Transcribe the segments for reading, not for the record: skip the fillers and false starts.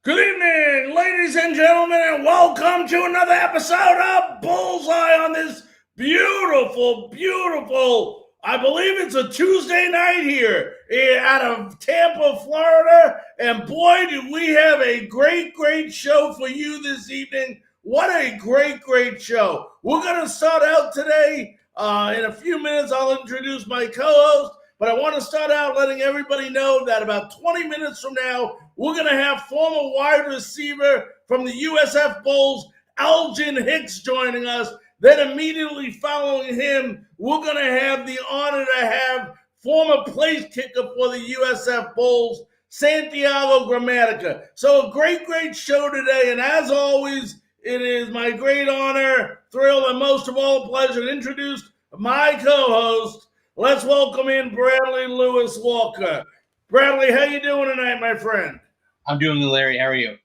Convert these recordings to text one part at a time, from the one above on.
Good evening, ladies and gentlemen, and welcome to another episode of Bullseye on this beautiful, I believe it's a Tuesday night here out of Tampa, Florida. And boy, do we have a great show for you this evening. What a great show. We're going to start out today. In a few minutes, I'll introduce my co-host. But I want to start out letting everybody know that about 20 minutes from now, we're going to have former wide receiver from the USF Bulls, Elgin Hicks, joining us. Then immediately following him, we're going to have the honor to have former place kicker for the USF Bulls, Santiago Gramatica. So a great show today. And as always, it is my great honor, thrill, and most of all, a pleasure to introduce my co-host. Let's welcome in Bradley Lewis Walker. Bradley, how you doing tonight, my friend? I'm doing good, Larry. How are you?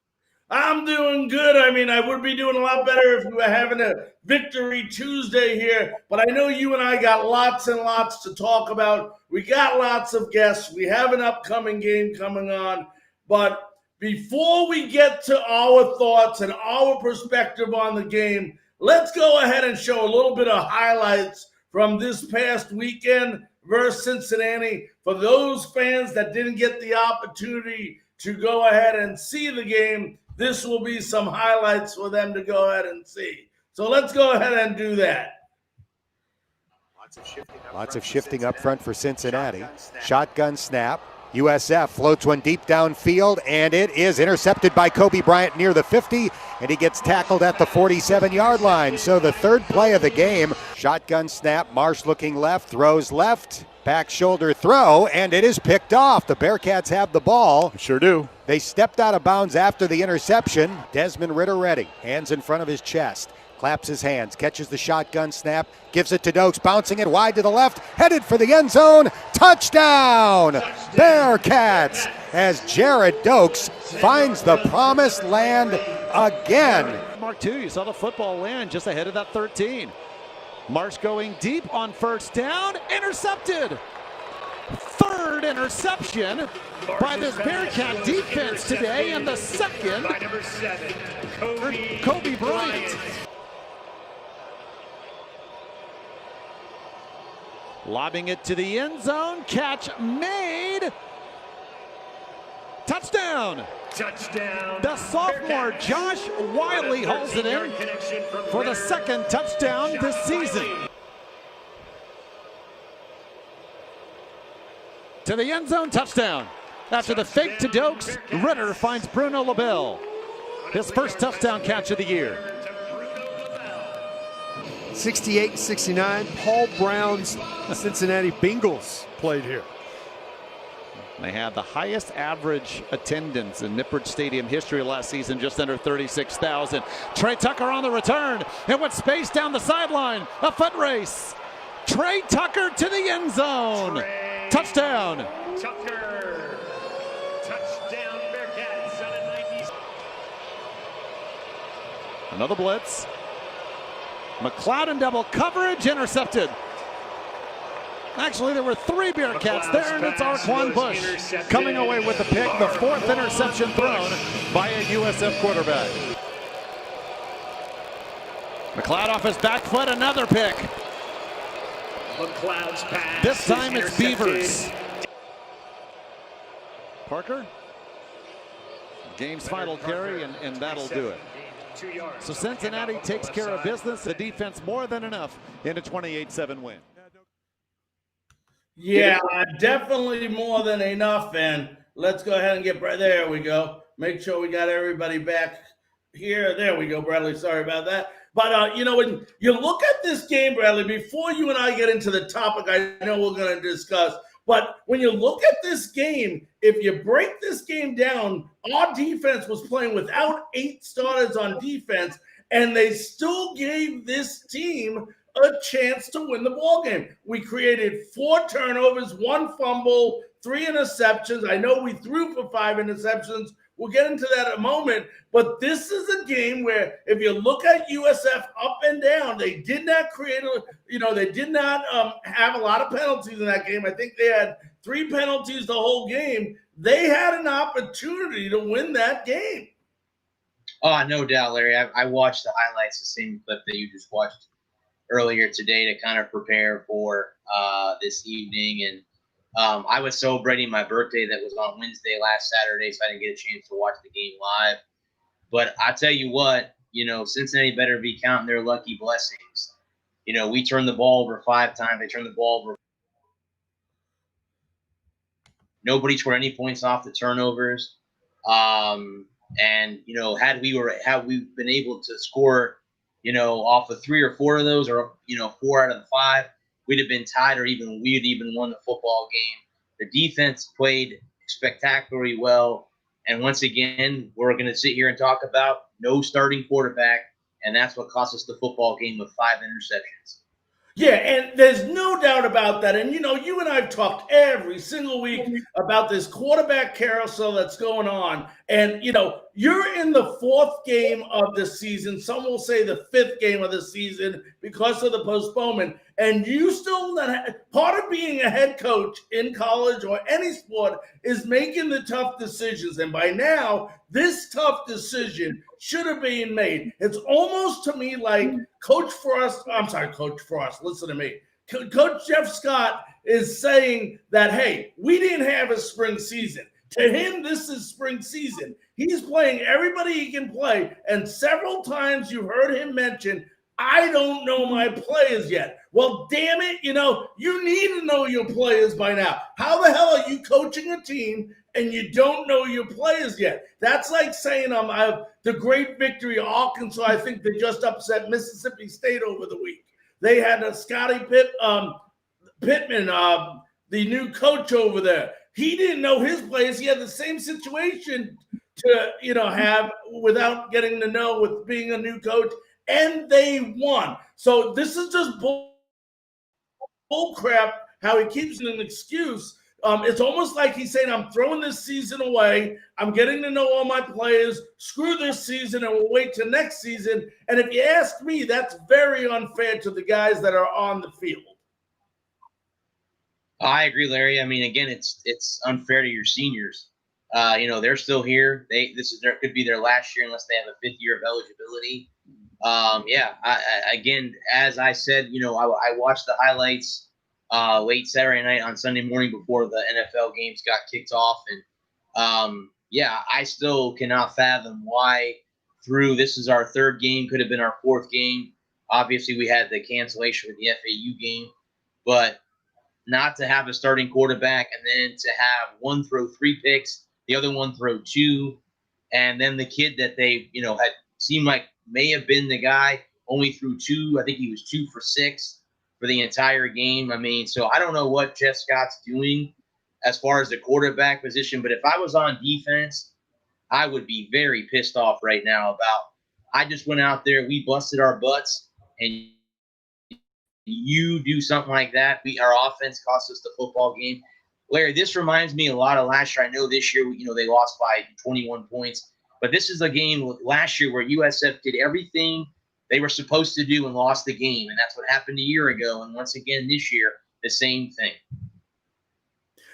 I'm doing good. I mean, I would be doing a lot better if we were having a Victory Tuesday here, but I know you and I got lots and lots to talk about. We got lots of guests. We have an upcoming game coming on, but before we get to our thoughts and our perspective on the game, let's go ahead and show a little bit of highlights from this past weekend versus Cincinnati. For those fans that didn't get the opportunity to go ahead and see the game, this will be some highlights for them to go ahead and see. So let's go ahead and do that. Lots of shifting up front for Cincinnati. Shotgun snap. USF floats one deep downfield, and it is intercepted by Kobe Bryant near the 50, and he gets tackled at the 47-yard line. So the third play of the game, shotgun snap, Marsh looking left, throws left, back shoulder throw, and it is picked off. The Bearcats have the ball. Sure do. They stepped out of bounds after the interception. Desmond Ridder ready, hands in front of his chest. Claps his hands, catches the shotgun snap, gives it to Dokes, bouncing it wide to the left, headed for the end zone. Touchdown, Bearcats, as Jared Dokes finds the promised land again. Mark 2, you saw the football land just ahead of that 13. Marsh going deep on first down, intercepted. Third interception by this Bearcat defense today, and the second by number 7, Kobe Bryant. Lobbing it to the end zone, catch made. Touchdown. The sophomore Josh Wiley holds it in for the second touchdown this season. To the end zone, touchdown. After the fake to Dokes, Ridder finds Bruno LaBelle. His first touchdown catch of the year. 68-69, Paul Brown's Cincinnati Bengals played here. They had the highest average attendance in Nippert Stadium history last season, just under 36,000. Trey Tucker on the return, and with space down the sideline, a foot race. Trey Tucker to the end zone. Touchdown. Tucker. Touchdown, Bearcats on a 90. Another blitz. McLeod in double coverage, intercepted. Actually, there were three Bearcats there, and it's Arquan Bush coming away with the pick, the fourth interception thrown by a USF quarterback. McLeod off his back foot, another pick. McLeod's pass. This time it's Beavers. Parker, game's final carry, and that'll do it. So Cincinnati takes care of business. The defense more than enough in a 28-7 win. Yeah, definitely more than enough. And let's go ahead and get right there. We go. Make sure we got everybody back here. There we go, Bradley. Sorry about that. But, when you look at this game, Bradley, before you and I get into the topic I know we're going to discuss, but when you look at this game, if you break this game down, our defense was playing without 8 starters on defense, and they still gave this team a chance to win the ball game. We created 4 turnovers, 1 fumble, 3 interceptions. I know we threw for 5 interceptions. We'll get into that in a moment. But this is a game where if you look at USF up and down, they did not they did not have a lot of penalties in that game. I think they had 3 penalties the whole game. they had an opportunity to win that game. Oh, no doubt, Larry. I watched the highlights, the same clip that you just watched earlier today to kind of prepare for this evening. And I was celebrating my birthday that was on Wednesday last Saturday, so I didn't get a chance to watch the game live. But I tell you what, Cincinnati better be counting their lucky blessings. We turned the ball over 5 times. They turned the ball over. Nobody scored any points off the turnovers. And had we been able to score, off of 3 or 4 of those, or 4 out of the 5, we'd have been tied, or we'd even won the football game. The defense played spectacularly well, and once again, we're going to sit here and talk about no starting quarterback, and that's what cost us the football game with 5 interceptions. Yeah, and there's no doubt about that. And, you and I have talked every single week about this quarterback carousel that's going on. And, you're in the 4th game of the season. Some will say the 5th game of the season because of the postponement. And you still, part of being a head coach in college or any sport is making the tough decisions. And by now, this tough decision should have been made. It's almost to me like Coach Frost, listen to me. Coach Jeff Scott is saying that, hey, we didn't have a spring season. To him, this is spring season. He's playing everybody he can play. And several times you heard him mention, I don't know my players yet. Well, damn it, you need to know your players by now. How the hell are you coaching a team and you don't know your players yet? That's like saying I have the great victory of Arkansas. I think they just upset Mississippi State over the week. They had a Scotty Pittman, the new coach over there. He didn't know his players. He had the same situation to have without getting to know with being a new coach, and they won. So this is just bull crap. How he keeps it an excuse. It's almost like he's saying, I'm throwing this season away. I'm getting to know all my players. Screw this season, and we'll wait till next season. And if you ask me, that's very unfair to the guys that are on the field. I agree, Larry. I mean, again, it's unfair to your seniors. They're still here. Could be their last year unless they have a 5th year of eligibility. Again, as I said, I watched the highlights late Saturday night on Sunday morning before the NFL games got kicked off. And I still cannot fathom why this is our 3rd game, could have been our 4th game. Obviously, we had the cancellation with the FAU game, but not to have a starting quarterback and then to have one throw 3 picks, the other one throw 2, and then the kid that they, had seemed like may have been the guy only threw 2. I think he was 2 for 6 for the entire game. I mean, so I don't know what Jeff Scott's doing as far as the quarterback position, but if I was on defense, I would be very pissed off right now I just went out there, we busted our butts, and you do something like that. Our offense cost us the football game. Larry, this reminds me a lot of last year. I know this year, they lost by 21 points, but this is a game last year where USF did everything they were supposed to do and lost the game, and that's what happened a year ago. And once again this year, the same thing.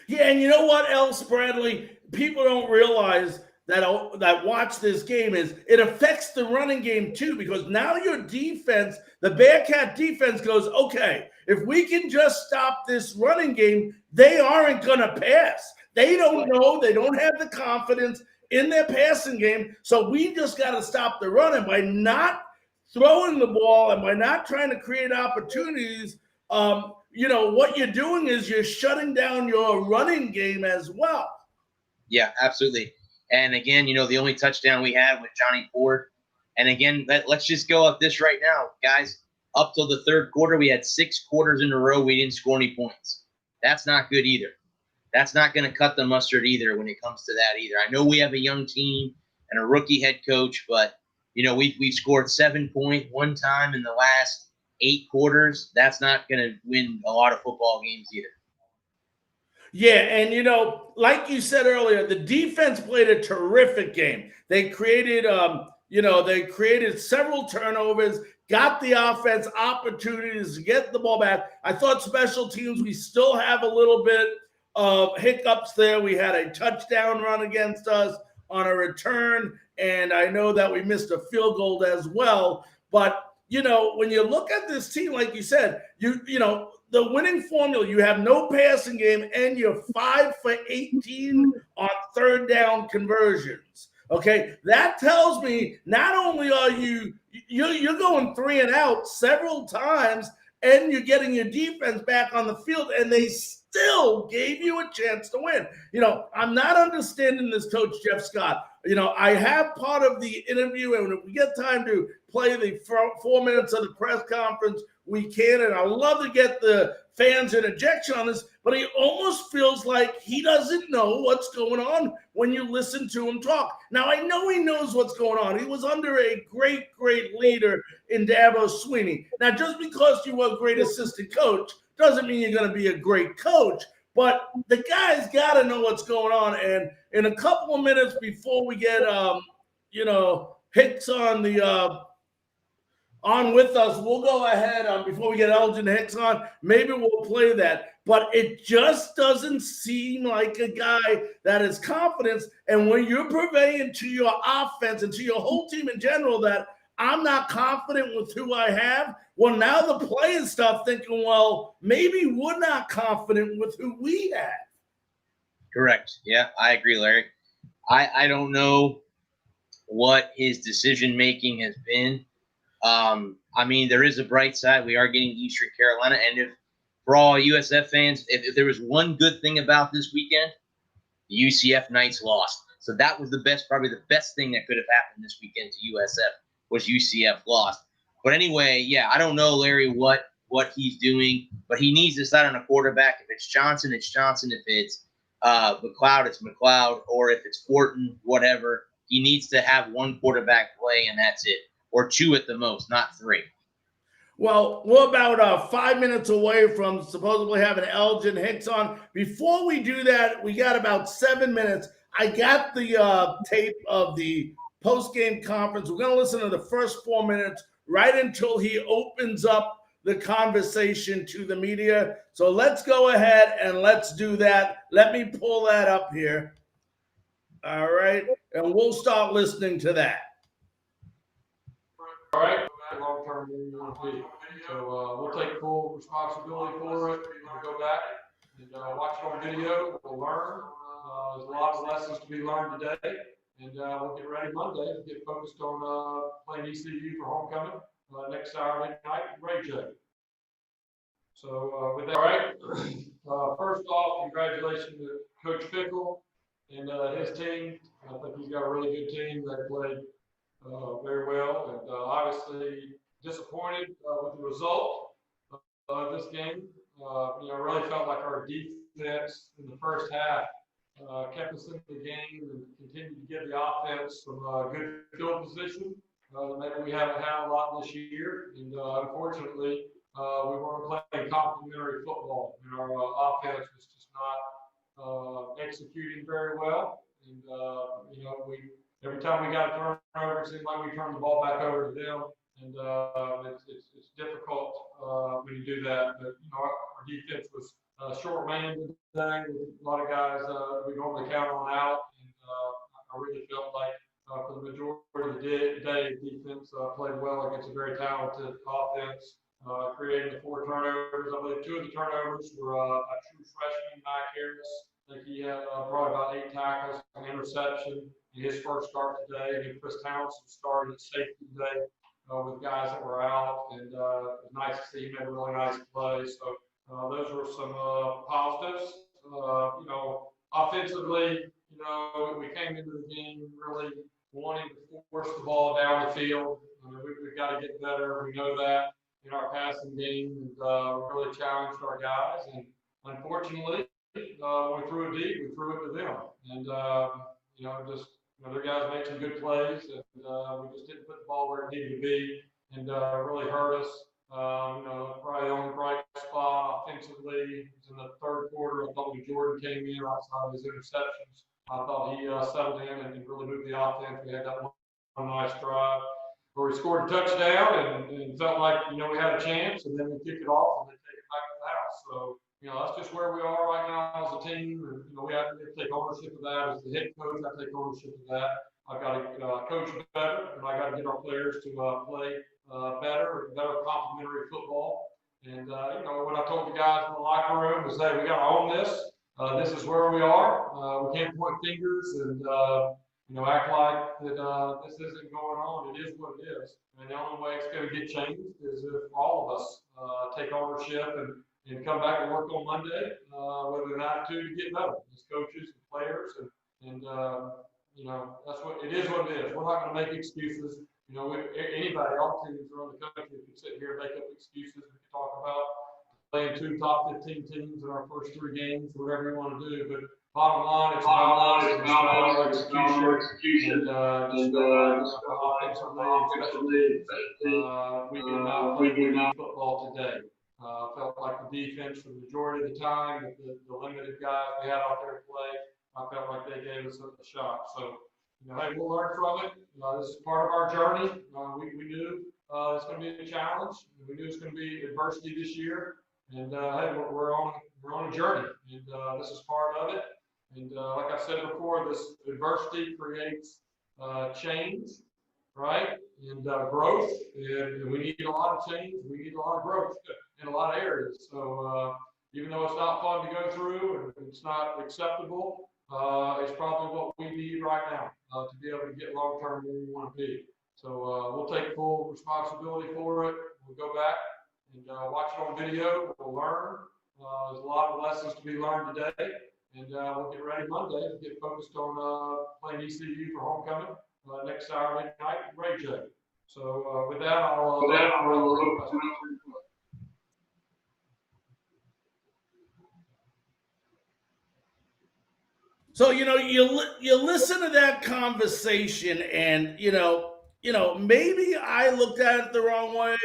Yeah, and you know what else, Bradley? People don't realize that watch this game is it affects the running game too, because now your defense, the Bearcat defense, goes, okay, if we can just stop this running game, they aren't going to pass. They don't know. They don't have the confidence in their passing game. So we just got to stop the run. And by not throwing the ball and by not trying to create opportunities, what you're doing is you're shutting down your running game as well. Yeah, absolutely. And again, the only touchdown we had was Johnny Ford. And again, let's just go up this right now, guys. Up till the 3rd quarter, we had 6 quarters in a row we didn't score any points. That's not good either. That's not going to cut the mustard either when it comes to that either. I know we have a young team and a rookie head coach, but we've scored 7 points one time in the last 8 quarters. That's not going to win a lot of football games either. Yeah, and like you said earlier, the defense played a terrific game. They created, several turnovers, got the offense opportunities to get the ball back. I thought special teams, we still have a little bit hiccups there. We had a touchdown run against us on a return, and I know that we missed a field goal as well. But when you look at this team, like you said, the winning formula, you have no passing game, and you're 5 for 18 on third down conversions. Okay, that tells me not only are you're going 3 and out several times, and you're getting your defense back on the field, and they still gave you a chance to win. I'm not understanding this coach, Jeff Scott. I have part of the interview, and if we get time to play the 4 minutes of the press conference, we can, and I love to get the fans' interjection on this, but he almost feels like he doesn't know what's going on when you listen to him talk. Now, I know he knows what's going on. He was under a great, great leader in Dabo Swinney. Now, just because you were a great assistant coach doesn't mean you're going to be a great coach, but the guy's got to know what's going on. And in a couple of minutes before we get, Hicks on with us, we'll go ahead before we get Elgin Hicks on. Maybe we'll play that, but it just doesn't seem like a guy that has confidence. And when you're purveying to your offense and to your whole team in general that I'm not confident with who I have, well, now the players start thinking, well, maybe we're not confident with who we have. Correct. Yeah, I agree, Larry. I don't know what his decision making has been. There is a bright side. We are getting Eastern Carolina, and if for all USF fans, if there was one good thing about this weekend, the UCF Knights lost. So that was probably the best thing that could have happened this weekend to USF was UCF lost. But anyway, yeah, I don't know, Larry, what he's doing, but he needs to decide on a quarterback. If it's Johnson, it's Johnson. If it's McLeod, it's McLeod, or if it's Fortin, whatever. He needs to have one quarterback play, and that's it. Or 2 at the most, not 3. Well, we're about 5 minutes away from supposedly having Elgin Hicks on. Before we do that, we got about 7 minutes. I got the tape of the post-game conference. We're going to listen to the first 4 minutes right until he opens up the conversation to the media. So let's go ahead and let's do that. Let me pull that up here. All right. And we'll start listening to that. All right, long-term where you want to be. So we'll take full responsibility for it. We'll go back and watch it on video. We'll learn. There's a lot of lessons to be learned today. And we'll get ready Monday and get focused on playing ECU for homecoming next Saturday night in Ray J. So with that, all right. First off, congratulations to Coach Fickle and his team. I think he's got a really good team that played very well, and obviously disappointed with the result of this game. Really felt like our defense in the first half kept us in the game and continued to give the offense some good field position. Maybe we haven't had a lot this year, and unfortunately, we weren't playing complementary football, and our offense was just not executing very well. And every time we got a turnover, it seemed like we turned the ball back over to them, and it's difficult when you do that. But our defense was short-manned today with a lot of guys we normally count on out, and I really felt like for the majority of the day, defense played well against a very talented offense, creating the 4 turnovers. I believe 2 of the turnovers were a true freshman, Mike Harris. I think he had probably about 8 tackles, an interception in his first start today. And then Chris Townsend started at safety today with guys that were out, and it was nice to see he made a really nice play. So those were some positives. Offensively, we came into the game really wanting to force the ball down the field. We've got to get better. We know that in our passing game, and really challenged our guys. And unfortunately, when we threw it deep, we threw it to them. And their guys made some good plays, and we just didn't put the ball where it needed to be, and really hurt us. Probably the only bright spot offensively was in the third quarter. I thought when Jordan came in outside of his interceptions, I thought he settled in and really moved the offense. We had that one nice drive where we scored a touchdown and felt like we had a chance, and then we kicked it off and they take it back to the house. So that's just where we are right now as a team. And, we have to take ownership of that. As the head coach, I take ownership of that. I've got to coach better, and I got to get our players to play better complementary football. And, what I told the guys in the locker room is, hey, we got to own this. This is where we are. We can't point fingers and, act like that this isn't going on. It is what it is. And the only way it's going to get changed is if all of us take ownership and come back and work on Monday with an attitude to get better as coaches and players. And that's what it is. What it is. We're not going to make excuses. Anybody, all teams around the country can sit here and make up excuses. We can talk about playing 2 top 15 teams in our first 3 games, whatever you want to do. But bottom line, it's about our execution. And offensively, we did not play good football today. Felt like the defense for the majority of the time, with the limited guys we had out there to play, I felt like they gave us a shot. So, hey, we'll learn from it. This is part of our journey. We knew it's going to be a challenge. We knew it's going to be adversity this year. And hey, we're on a journey, and this is part of it. And like I said before, this adversity creates change, right? And growth. And we need a lot of change. We need a lot of growth in a lot of areas. So even though it's not fun to go through and it's not acceptable, it's probably what we need right now to be able to get long term where we want to be. So we'll take full responsibility for it. We'll go back and watch it on video. We'll learn. There's a lot of lessons to be learned today. And we'll get ready Monday and get focused on playing ECU for homecoming next Saturday night at Ray J. So with that, I'll So, you listen to that conversation and, maybe I looked at it the wrong way.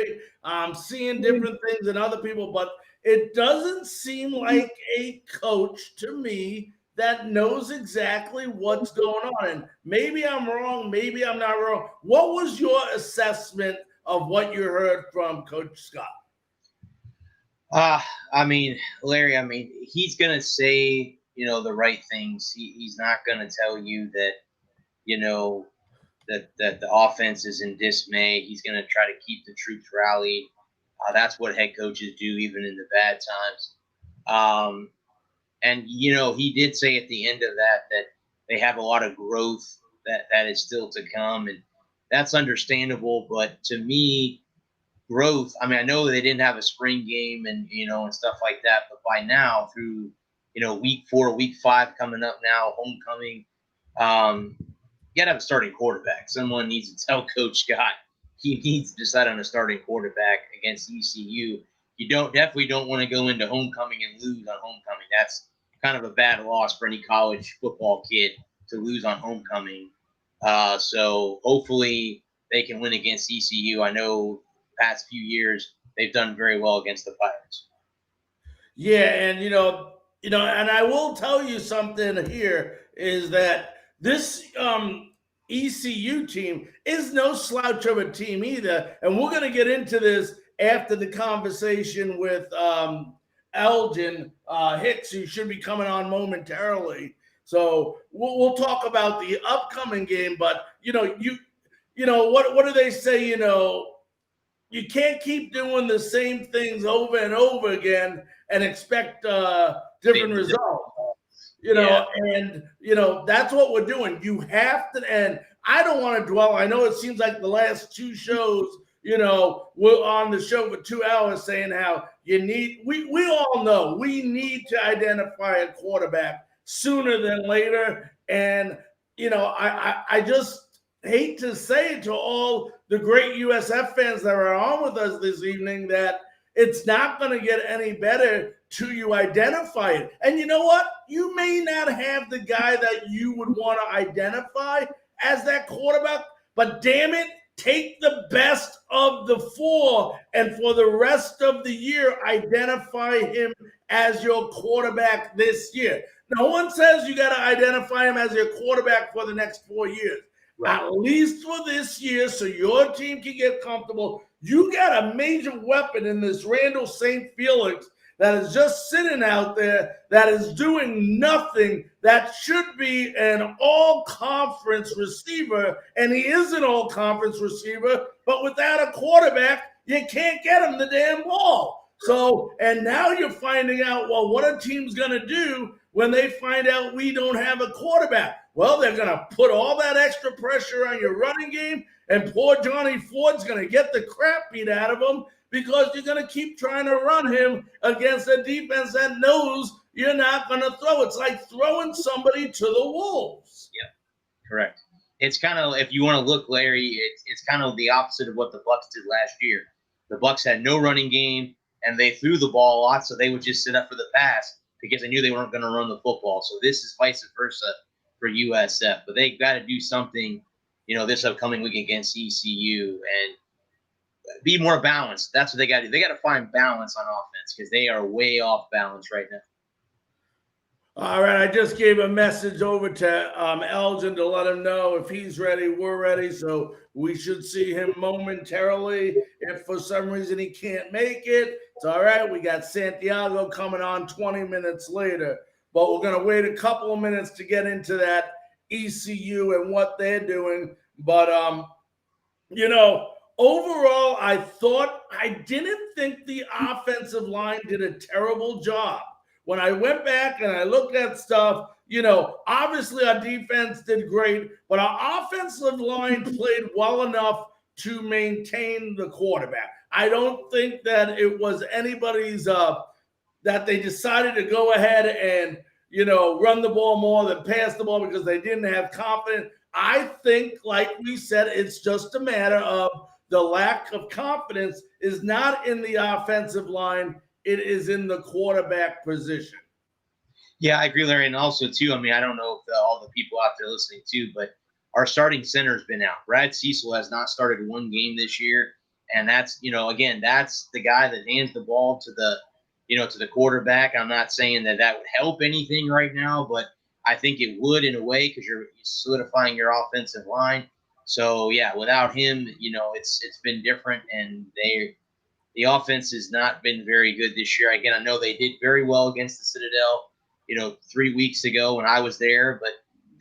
I'm seeing different things than other people, but it doesn't seem like a coach to me that knows exactly what's going on. And maybe I'm wrong. Maybe I'm not wrong. What was your assessment of what you heard from Coach Scott? Larry, he's going to say, the right things. He's not going to tell you that, that the offense is in dismay. He's going to try to keep the troops rallied. That's what head coaches do, even in the bad times. And he did say at the end of that they have a lot of growth that is still to come. And that's understandable. But to me, growth, I know they didn't have a spring game and, and stuff like that. But by now, through, week 4, week 5 coming up now, homecoming, you got to have a starting quarterback. Someone needs to tell Coach Scott he needs to decide on a starting quarterback against ECU. You definitely don't want to go into homecoming and lose on homecoming. That's kind of a bad loss for any college football kid to lose on homecoming. So hopefully they can win against ECU. I know the past few years they've done very well against the Pirates. Yeah, and and I will tell you something here is that this ECU team is no slouch of a team either. And we're going to get into this after the conversation with Elgin, Hicks, who should be coming on momentarily. So we'll talk about the upcoming game. But, what do they say? You can't keep doing the same things over and over again and expect different results. And that's what we're doing. You have to, and I don't want to dwell. I know it seems like the last 2 shows, we're on the show for 2 hours saying how we all know we need to identify a quarterback sooner than later. And, I just hate to say to all the great USF fans that are on with us this evening that it's not going to get any better till you identify it. And you know what? You may not have the guy that you would want to identify as that quarterback, but damn it, take the best of the 4 and for the rest of the year, identify him as your quarterback this year. No one says you got to identify him as your quarterback for the next 4 years. Right. At least for this year, so your team can get comfortable. You got a major weapon in this Randall St. Felix that is just sitting out there that is doing nothing, that should be an all-conference receiver, and he is an all-conference receiver, but without a quarterback, you can't get him the damn ball. So, and now you're finding out, well, what a team's going to do when they find out we don't have a quarterback. Well, they're going to put all that extra pressure on your running game, and poor Johnny Ford's going to get the crap beat out of him because you're going to keep trying to run him against a defense that knows you're not going to throw. It's like throwing somebody to the wolves. Yep, correct. It's kind of, if you want to look, Larry, it's kind of the opposite of what the Bucs did last year. The Bucs had no running game, and they threw the ball a lot, so they would just sit up for the pass because they knew they weren't going to run the football. So this is vice versa for USF. But they got to do something, this upcoming week against ECU and be more balanced. That's what they got to do. They got to find balance on offense because they are way off balance right now. All right, I just gave a message over to Elgin to let him know if he's ready, we're ready. So we should see him momentarily. If for some reason he can't make it, it's all right. We got Santiago coming on 20 minutes later. But we're going to wait a couple of minutes to get into that ECU and what they're doing. But, overall, I didn't think the offensive line did a terrible job. When I went back and I looked at stuff, obviously our defense did great, but our offensive line played well enough to maintain the quarterback. I don't think that it was anybody's that they decided to go ahead and, run the ball more than pass the ball because they didn't have confidence. I think, like we said, it's just a matter of the lack of confidence is not in the offensive line. It is in the quarterback position. Yeah, I agree, Larry. And also, too, I don't know if all the people out there listening, too, but our starting center has been out. Brad Cecil has not started one game this year. And that's, again, that's the guy that hands the ball to the quarterback. I'm not saying that would help anything right now, but I think it would in a way because you're solidifying your offensive line. So, yeah, without him, it's been different. And the offense has not been very good this year. Again, I know they did very well against the Citadel, 3 weeks ago when I was there, but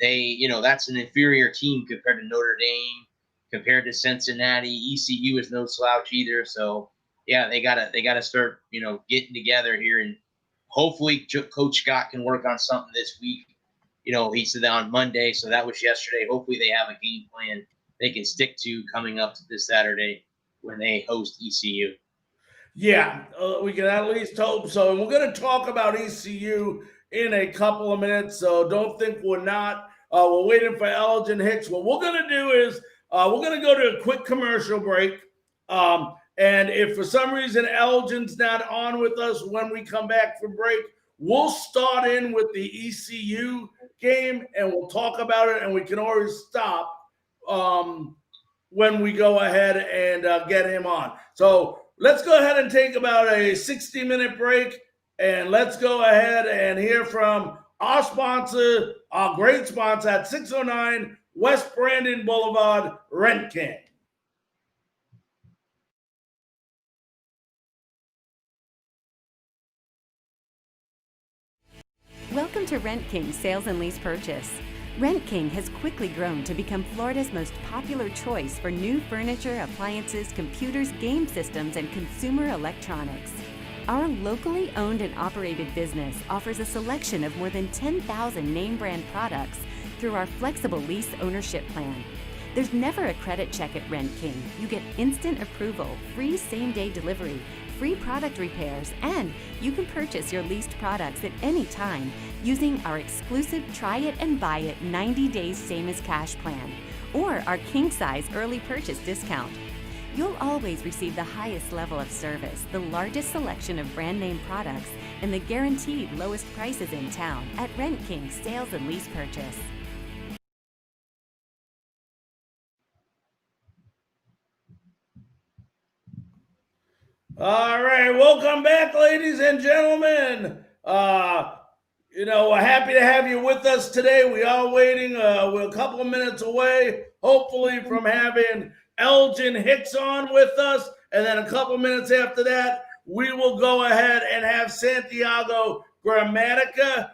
they, that's an inferior team compared to Notre Dame, compared to Cincinnati. ECU is no slouch either. So, yeah, they gotta start, getting together here, and hopefully Coach Scott can work on something this week. He said that on Monday, so that was yesterday. Hopefully they have a game plan they can stick to coming up to this Saturday when they host ECU. Yeah, we can at least hope so. And we're going to talk about ECU in a couple of minutes, so don't think we're not. We're waiting for Elgin Hicks. What we're going to do is we're going to go to a quick commercial break. And if for some reason Elgin's not on with us when we come back from break, we'll start in with the ECU game and we'll talk about it, and we can always stop when we go ahead and get him on. So let's go ahead and take about a 60-minute break, and let's go ahead and hear from our sponsor, our great sponsor at 609 West Brandon Boulevard, Rent King. Welcome to Rent King Sales and Lease Purchase. Rent King has quickly grown to become Florida's most popular choice for new furniture, appliances, computers, game systems, and consumer electronics. Our locally owned and operated business offers a selection of more than 10,000 name brand products through our flexible lease ownership plan. There's never a credit check at Rent King. You get instant approval, free same-day delivery, free product repairs, and you can purchase your leased products at any time using our exclusive Try It and Buy It 90 days same as cash plan or our king size early purchase discount. You'll always receive the highest level of service, the largest selection of brand name products, and the guaranteed lowest prices in town at Rent King Sales and Lease Purchase. All right, welcome back, ladies and gentlemen. We're happy to have you with us today. We are waiting. We're a couple of minutes away, hopefully, from having Elgin Hicks on with us. And then a couple of minutes after that, we will go ahead and have Santiago Gramatica.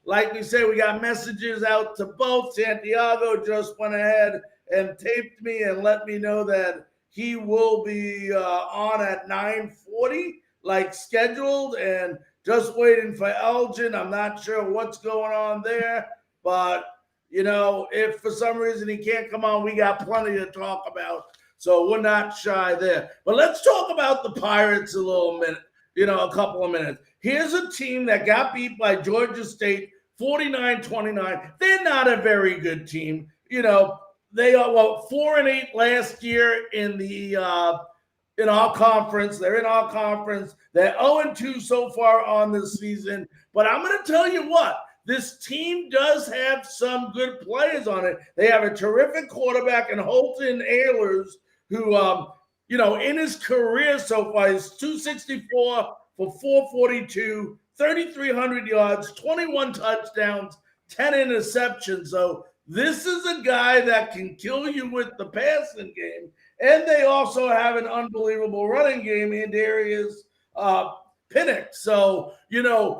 Like we say, we got messages out to both. Santiago just went ahead and taped me and let me know that he will be on at 9:40 like scheduled, and just waiting for Elgin. I'm not sure what's going on there, but if for some reason he can't come on, we got plenty to talk about. So we're not shy there. But let's talk about the Pirates a little minute, a couple of minutes. Here's a team that got beat by Georgia State 49-29. They're not a very good team. They are 4-8 last year in our conference. They're in our conference. They're 0-2 so far on this season. But I'm going to tell you what, this team does have some good players on it. They have a terrific quarterback in Holton Ahlers, who, in his career so far, is 264 for 442, 3,300 yards, 21 touchdowns, 10 interceptions. So this is a guy that can kill you with the passing game. And they also have an unbelievable running game in Darius Pinnock. So,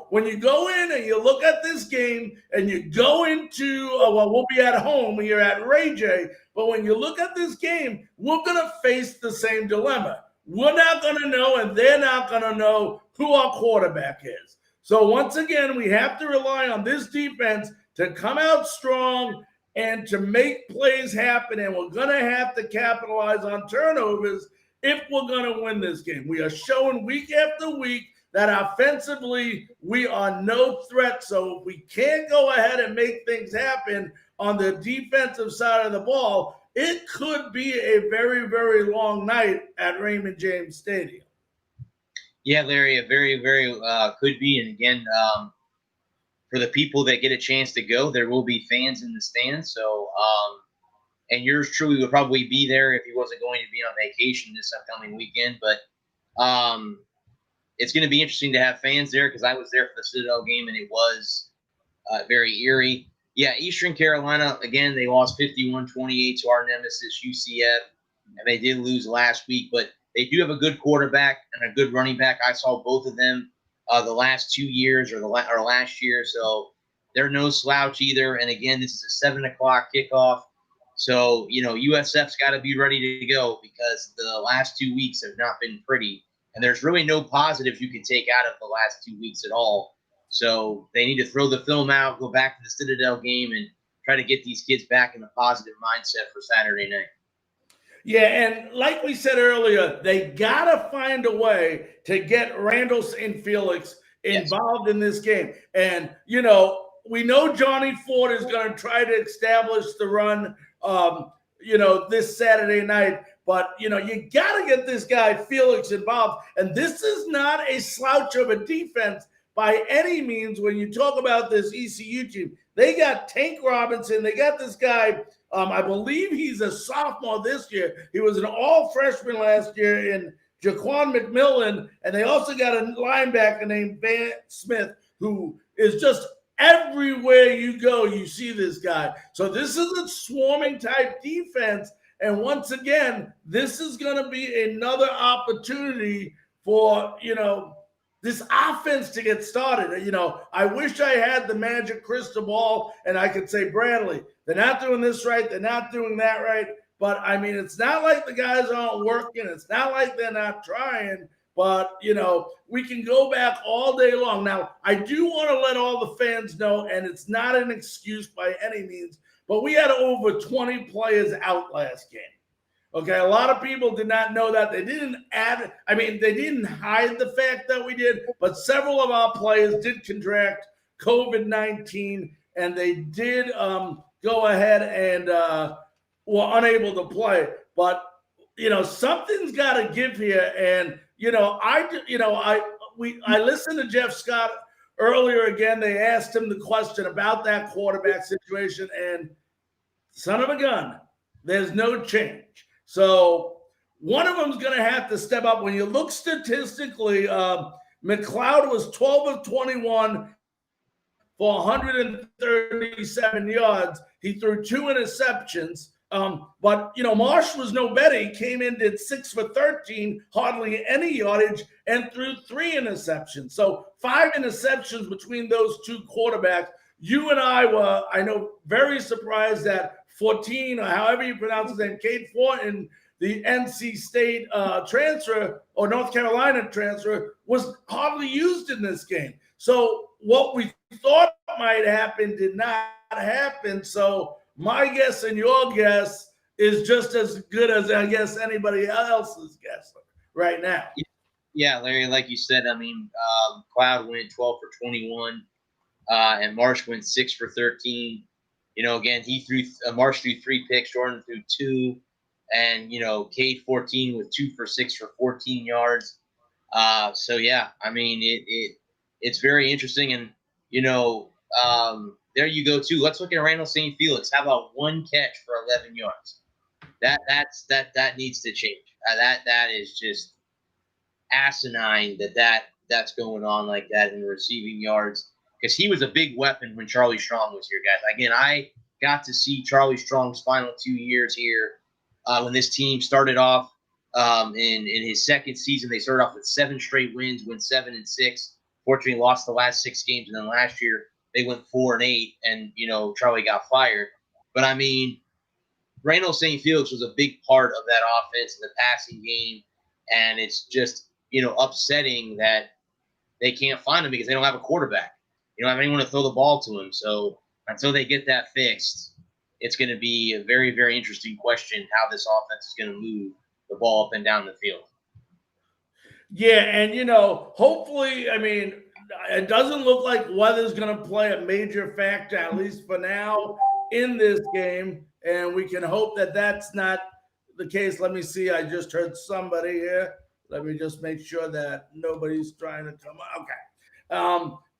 when you go in and you look at this game and you go into, we'll be at home here at Ray J, but when you look at this game, we're going to face the same dilemma. We're not going to know, and they're not going to know who our quarterback is. So once again, we have to rely on this defense to come out strong and to make plays happen, and we're going to have to capitalize on turnovers if we're going to win this game. We are showing week after week that offensively we are no threat. So if we can't go ahead and make things happen on the defensive side of the ball, it could be a very, very long night at Raymond James Stadium. Yeah, Larry, it very, very could be. And again, for the people that get a chance to go, there will be fans in the stands. So, and yours truly would probably be there if he wasn't going to be on vacation this upcoming weekend. But it's going to be interesting to have fans there, because I was there for the Citadel game and it was very eerie. Yeah, Eastern Carolina, again, they lost 51-28 to our nemesis UCF, and they did lose last week, but they do have a good quarterback and a good running back. I saw both of them the last 2 years or last year, so they're no slouch either. And again, this is a 7 o'clock kickoff, so USF's got to be ready to go, because the last 2 weeks have not been pretty, and there's really no positives you can take out of the last 2 weeks at all. So they need to throw the film out, go back to the Citadel game, and try to get these kids back in a positive mindset for Saturday night. Yeah, and like we said earlier, they got to find a way to get Randall and Felix involved in this game. And, we know Johnny Ford is going to try to establish the run, this Saturday night. But, you got to get this guy Felix involved. And this is not a slouch of a defense by any means. When you talk about this ECU team, they got Tank Robinson. They got this guy, I believe he's a sophomore this year. He was an all-freshman last year in Jaquan McMillan. And they also got a linebacker named Van Smith, who is just everywhere you go, you see this guy. So this is a swarming type defense. And once again, this is going to be another opportunity for, this offense to get started. I wish I had the magic crystal ball and I could say, Bradley, they're not doing this right. They're not doing that right. But, it's not like the guys aren't working. It's not like they're not trying. But, we can go back all day long. Now, I do want to let all the fans know, and it's not an excuse by any means, but we had over 20 players out last game. Okay, a lot of people did not know that. They didn't hide the fact that we did, but several of our players did contract COVID-19, and they did go ahead and were unable to play. But, something's got to give here. And, I listened to Jeff Scott earlier again. They asked him the question about that quarterback situation, and son of a gun, there's no change. So one of them is going to have to step up. When you look statistically, McLeod was 12 of 21 for 137 yards. He threw 2 interceptions. But, Marsh was no better. He came in, did 6 for 13, hardly any yardage, and threw 3 interceptions. So 5 interceptions between those two quarterbacks. You and I were, I know, very surprised that 14, or however you pronounce his name, Cade Fortin, the NC State transfer or North Carolina transfer, was hardly used in this game. So what we thought might happen did not happen. So my guess and your guess is just as good as, I guess, anybody else's guess right now. Yeah, Larry, like you said, I mean, Cloud went 12 for 21, and Marsh went 6 for 13. Again, Marsh threw 3 picks, Jordan threw 2, and, Cade 14 with 2 for 6 for 14 yards. So, yeah, I mean, it's very interesting. And, there you go, too. Let's look at Randall St. Felix. How about 1 catch for 11 yards? That needs to change. That is just asinine that's going on like that in receiving yards, because he was a big weapon when Charlie Strong was here, guys. Again, I got to see Charlie Strong's final 2 years here when this team started off in his second season. They started off with 7 straight wins, went 7-6. Fortunately, lost the last 6 games, and then last year they went 4-8, and Charlie got fired. But I mean, Randall St. Felix was a big part of that offense in the passing game, and it's just upsetting that they can't find him because they don't have a quarterback. They don't have anyone to throw the ball to him. So until they get that fixed, it's going to be a very, very interesting question how this offense is going to move the ball up and down the field. Yeah, and hopefully, I mean, it doesn't look like weather's going to play a major factor, at least for now, in this game. And we can hope that that's not the case. Let me see. I just heard somebody here. Let me just make sure that nobody's trying to come up. Okay.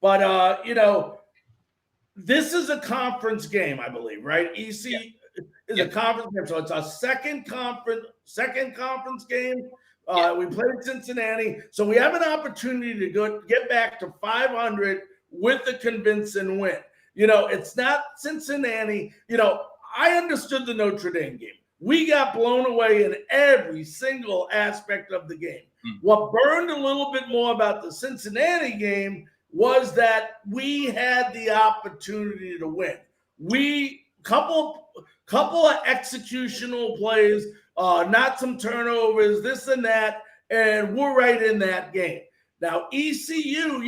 But this is a conference game, I believe, right? EC is a conference game. So it's a second conference game. We played Cincinnati. So we have an opportunity to get back to 500 with a convincing win. It's not Cincinnati. I understood the Notre Dame game. We got blown away in every single aspect of the game. What burned a little bit more about the Cincinnati game was that we had the opportunity to win. We couple of executional plays, not some turnovers, this and that, and we're right in that game. Now, ECU,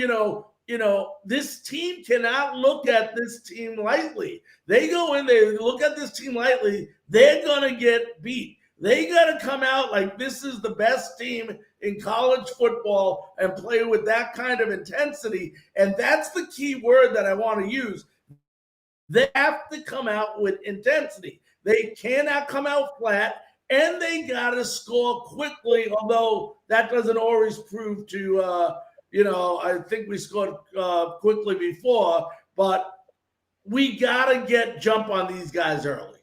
this team cannot look at this team lightly. They go in, they look at this team lightly, they're going to get beat. They got to come out like this is the best team in college football and play with that kind of intensity. And that's the key word that I want to use. They have to come out with intensity. They cannot come out flat, and they got to score quickly, although that doesn't always prove to I think we scored quickly before, but we got to jump on these guys early.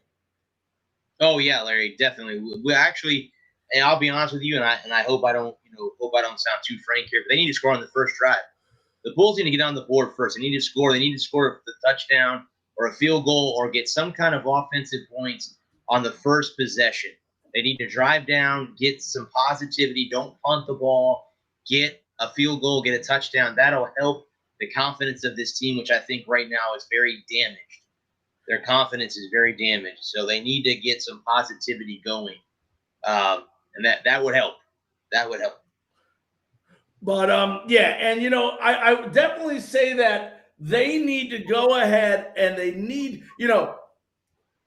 Oh yeah, Larry, definitely. We actually, and I'll be honest with you, and I hope I don't sound too frank here, but they need to score on the first drive. The Bulls need to get on the board first. They need to score. They need to score the touchdown or a field goal or get some kind of offensive points on the first possession. They need to drive down, get some positivity, don't punt the ball, get a field goal, get a touchdown. That'll help the confidence of this team, which I think right now is very damaged. Their confidence is very damaged. So they need to get some positivity going. And that would help. That would help. But, and, I would definitely say that they need to go ahead and they need,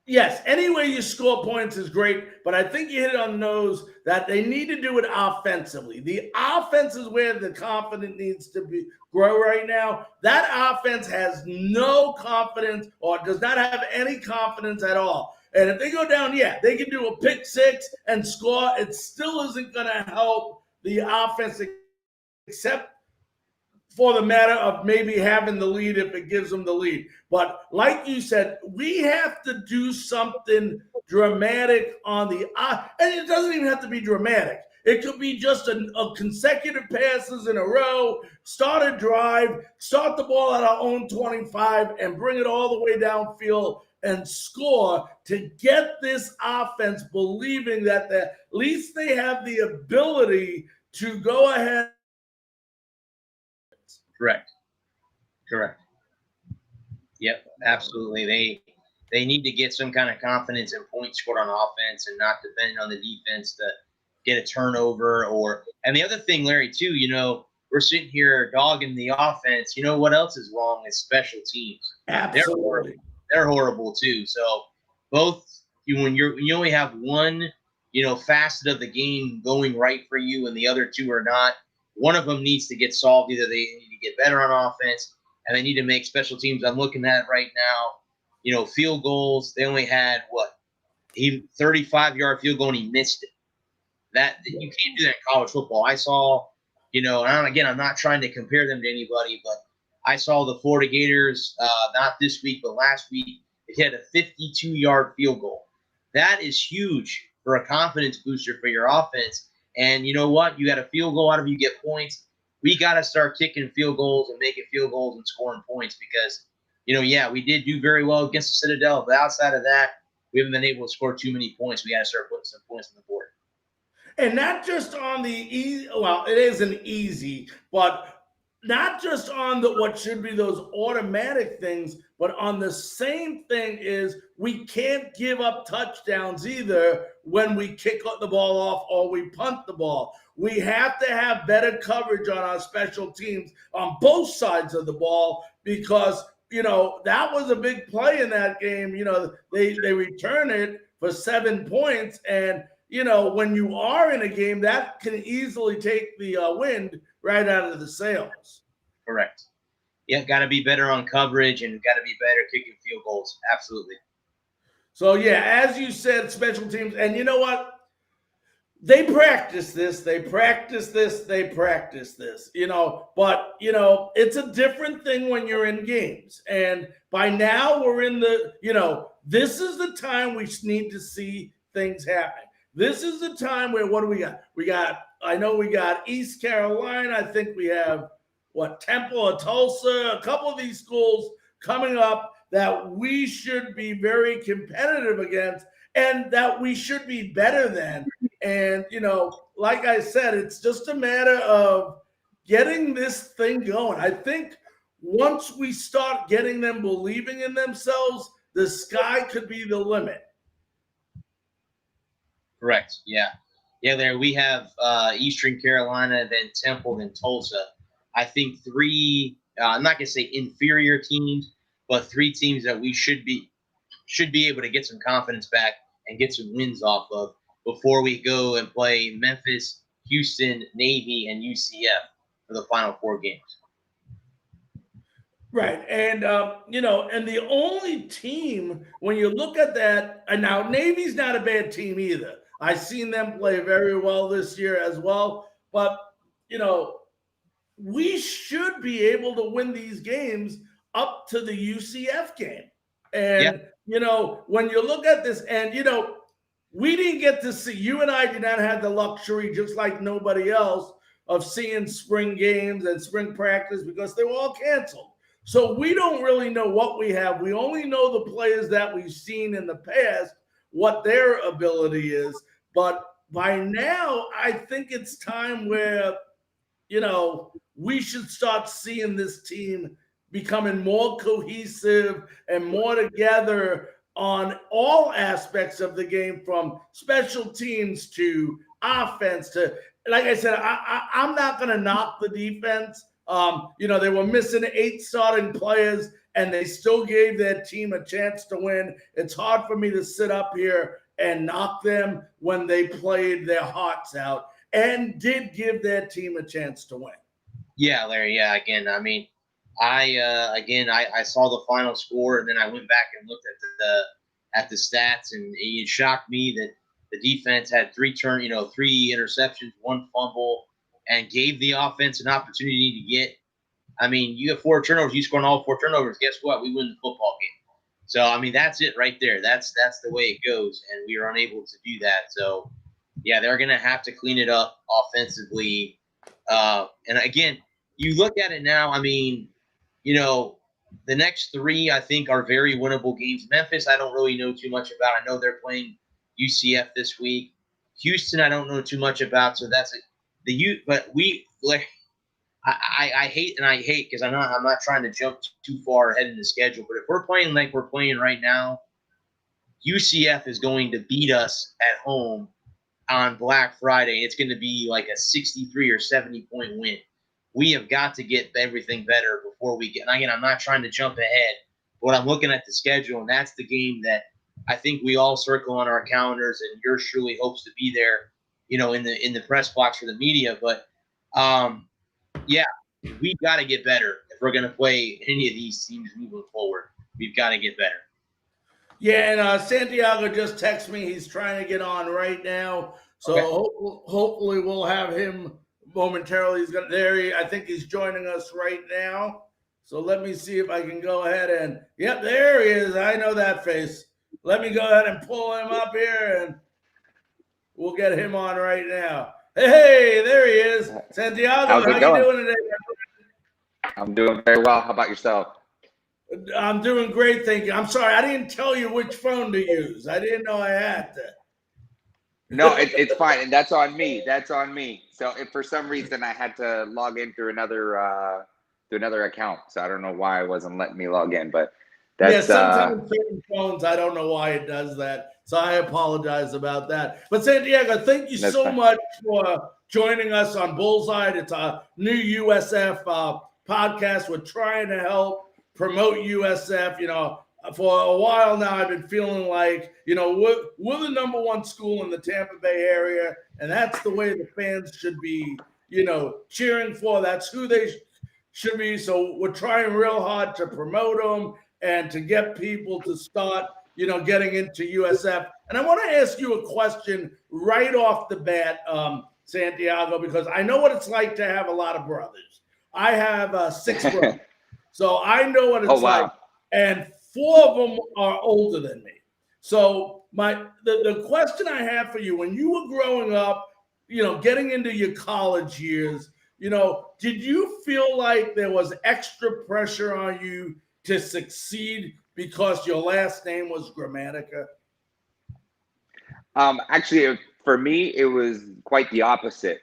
yes, any way you score points is great, but I think you hit it on the nose that they need to do it offensively. The offense is where the confidence needs to grow right now. That offense has no confidence or does not have any confidence at all. And if they go down, they can do a pick six and score. It still isn't going to help the offense except for the matter of maybe having the lead if it gives them the lead. But like you said, we have to do something dramatic on the and it doesn't even have to be dramatic. It could be just a consecutive passes in a row, start a drive, start the ball at our own 25, and bring it all the way downfield and score to get this offense believing that at least they have the ability to go ahead. Correct. Yep, absolutely. They need to get some kind of confidence and points scored on offense and not depend on the defense to get a turnover and the other thing, Larry, too, we're sitting here dogging the offense. You know what else is wrong is special teams. Absolutely. They're horrible too. So both when you only have one, facet of the game going right for you and the other two are not, one of them needs to get solved. Either they need to get better on offense and they need to make special teams. I'm looking at it right now, field goals. They only had 35-yard field goal and he missed it. That you can't do that in college football. I saw, and again, I'm not trying to compare them to anybody, but I saw the Florida Gators, not this week, but last week, they had a 52-yard field goal. That is huge for a confidence booster for your offense. And you know what? You got a field goal out of it, you get points. We got to start kicking field goals and making field goals and scoring points because, we did do very well against the Citadel, but outside of that, we haven't been able to score too many points. We got to start putting some points on the board. And not just on the easy, well, it isn't easy, but not just on what should be those automatic things, but on the same thing is we can't give up touchdowns either when we kick the ball off or we punt the ball. We have to have better coverage on our special teams on both sides of the ball because, that was a big play in that game. They return it for 7 points and, when you are in a game, that can easily take the wind right out of the sails. Correct. Yeah, got to be better on coverage and got to be better kicking field goals. Absolutely. So, yeah, as you said, special teams. And you know what? They practice this. But, it's a different thing when you're in games. And by now we're in this is the time we need to see things happen. This is the time where, what do we got? I know we got East Carolina. I think we have, Temple or Tulsa, a couple of these schools coming up that we should be very competitive against and that we should be better than. And, like I said, it's just a matter of getting this thing going. I think once we start getting them believing in themselves, the sky could be the limit. Correct. Yeah, there we have Eastern Carolina, then Temple, then Tulsa. I think three, I'm not going to say inferior teams, but three teams that we should be able to get some confidence back and get some wins off of before we go and play Memphis, Houston, Navy, and UCF for the final 4 games. Right. And, and the only team, when you look at that, and now Navy's not a bad team either. I've seen them play very well this year as well. But, we should be able to win these games up to the UCF game. And, when you look at this, and, we didn't get to see, you and I did not have the luxury, just like nobody else, of seeing spring games and spring practice because they were all canceled. So we don't really know what we have. We only know the players that we've seen in the past, what their ability is. But by now, I think it's time where, we should start seeing this team becoming more cohesive and more together on all aspects of the game, from special teams to offense to, like I said, I'm not going to knock the defense. They were missing 8 starting players and they still gave their team a chance to win. It's hard for me to sit up here and knock them when they played their hearts out and did give their team a chance to win. Yeah, Larry. Yeah, again, I mean, I saw the final score and then I went back and looked at the stats, and it shocked me that the defense had 3 interceptions, 1 fumble, and gave the offense an opportunity to get. I mean, you have 4 turnovers, you score on all 4 turnovers. Guess what? We win the football game. So I mean, that's it right there. That's the way it goes, and we were unable to do that. So yeah, they're gonna have to clean it up offensively. And again, you look at it now. I mean, the next three, I think, are very winnable games. Memphis, I don't really know too much about. I know they're playing UCF this week. Houston, I don't know too much about, so that's it. But we like. I hate because I'm not trying to jump too far ahead in the schedule. But if we're playing like we're playing right now, UCF is going to beat us at home on Black Friday. It's going to be like a 63 or 70 point win. We have got to get everything better before we get. And again, I'm not trying to jump ahead, but I'm looking at the schedule, and that's the game that I think we all circle on our calendars, and yours truly hopes to be there, in the press box for the media. But yeah, we've got to get better if we're going to play any of these teams moving forward. We've got to get better. Yeah, and Santiago just texted me. He's trying to get on right now. So Okay. hopefully we'll have him momentarily. I think he's joining us right now. So let me see if I can go ahead and, yep, there he is. I know that face. Let me go ahead and pull him up here, and we'll get him on right now. Hey, there he is. Santiago, How's it how going? you doing today? I'm doing very well. How about yourself? I'm doing great, thank you. I'm sorry, I didn't tell you which phone to use. I didn't know I had to. No, it's fine, and that's on me. That's on me. So if for some reason I had to log in through another account, so I don't know why it wasn't letting me log in, but that's sometimes certain phones, I don't know why it does that. So I apologize about that. But Santiago, thank you so fine. much for joining us on Bullseye. It's a new USF podcast. We're trying to help promote USF. For a while now, I've been feeling like, we're the number one school in the Tampa Bay area, and that's the way the fans should be, cheering for. That's who they should be. So we're trying real hard to promote them and to get people to start, getting into USF. And I want to ask you a question right off the bat, Santiago, because I know what it's like to have a lot of brothers. I have 6 brothers, so I know what it's like. And 4 of them are older than me. So the question I have for you, when you were growing up, getting into your college years, did you feel like there was extra pressure on you to succeed because your last name was Gramatica? Actually, for me, it was quite the opposite,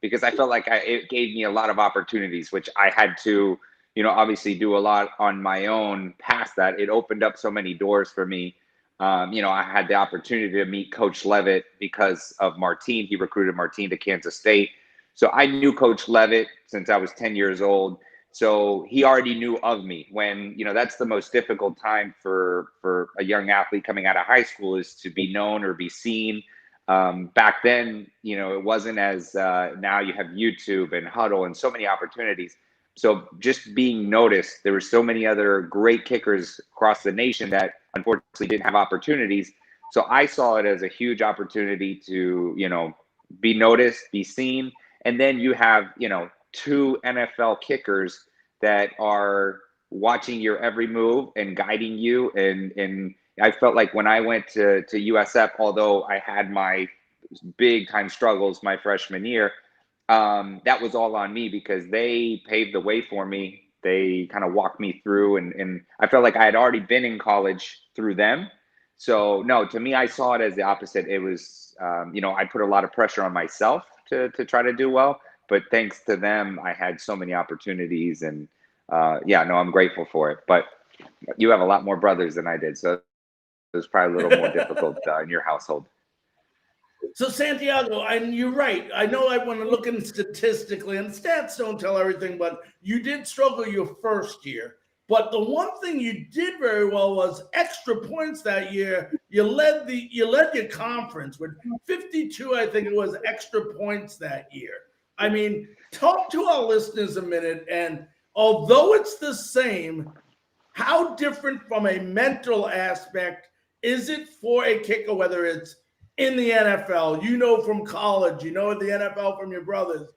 because I felt like it gave me a lot of opportunities, which I had to, obviously do a lot on my own. Past that, it opened up so many doors for me. I had the opportunity to meet Coach Levitt because of Martine. He recruited Martine to Kansas State. So I knew Coach Levitt since I was 10 years old. So he already knew of me. When, that's the most difficult time for a young athlete coming out of high school, is to be known or be seen. Back then, it wasn't as now you have YouTube and Huddle and so many opportunities. So just being noticed, there were so many other great kickers across the nation that unfortunately didn't have opportunities. So I saw it as a huge opportunity to, be noticed, be seen. And then you have, 2 NFL kickers that are watching your every move and guiding you. And I felt like when I went to USF, although I had my big time struggles my freshman year, that was all on me because they paved the way for me. They kind of walked me through, and I felt like I had already been in college through them. So no, to me, I saw it as the opposite. It was, I put a lot of pressure on myself to try to do well, but thanks to them, I had so many opportunities, and I'm grateful for it. But you have a lot more brothers than I did, so it was probably a little more difficult in your household. So Santiago, and you're right. I know I want to look in statistically, and stats don't tell everything, but you did struggle your first year. But the one thing you did very well was extra points that year. You led your conference with 52, I think it was, extra points that year. I mean, talk to our listeners a minute. And although it's the same, how different from a mental aspect is it for a kicker, whether it's in the NFL, from college, at the NFL from your brothers,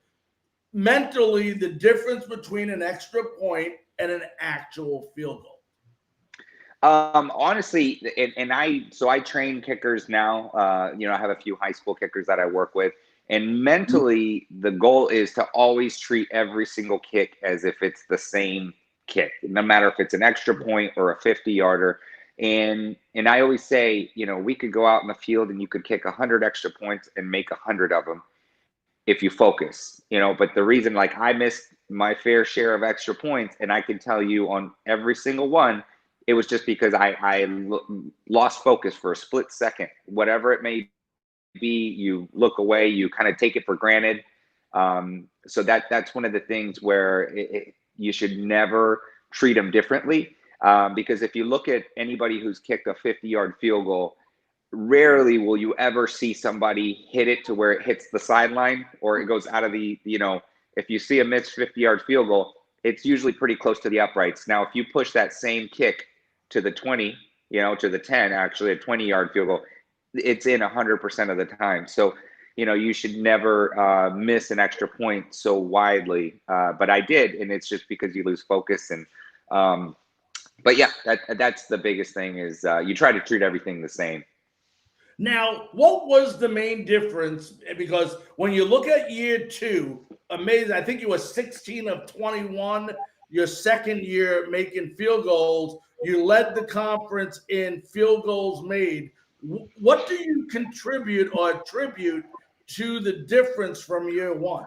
mentally, the difference between an extra point and an actual field goal? Honestly, and I train kickers now. I have a few high school kickers that I work with, and mentally, the goal is to always treat every single kick as if it's the same kick, no matter if it's an extra point or a 50-yarder. And I always say, we could go out in the field and you could kick 100 extra points and make 100 of them if you focus, but the reason, like, I missed my fair share of extra points, and I can tell you on every single one, it was just because I lost focus for a split second. Whatever it may be, you look away, you kind of take it for granted. So that's one of the things where you should never treat them differently, because if you look at anybody who's kicked a 50-yard field goal, rarely will you ever see somebody hit it to where it hits the sideline or it goes out of the, if you see a missed 50-yard field goal, it's usually pretty close to the uprights. Now, if you push that same kick to the 20, to the 10, actually a 20-yard field goal, it's in 100% of the time. So, you should never miss an extra point so widely. But I did, and it's just because you lose focus. And but yeah, that's the biggest thing is you try to treat everything the same. Now, what was the main difference? Because when you look at year 2, amazing. I think you were 16 of 21 your second year making field goals. You led the conference in field goals made. What do you contribute or attribute to the difference from year 1?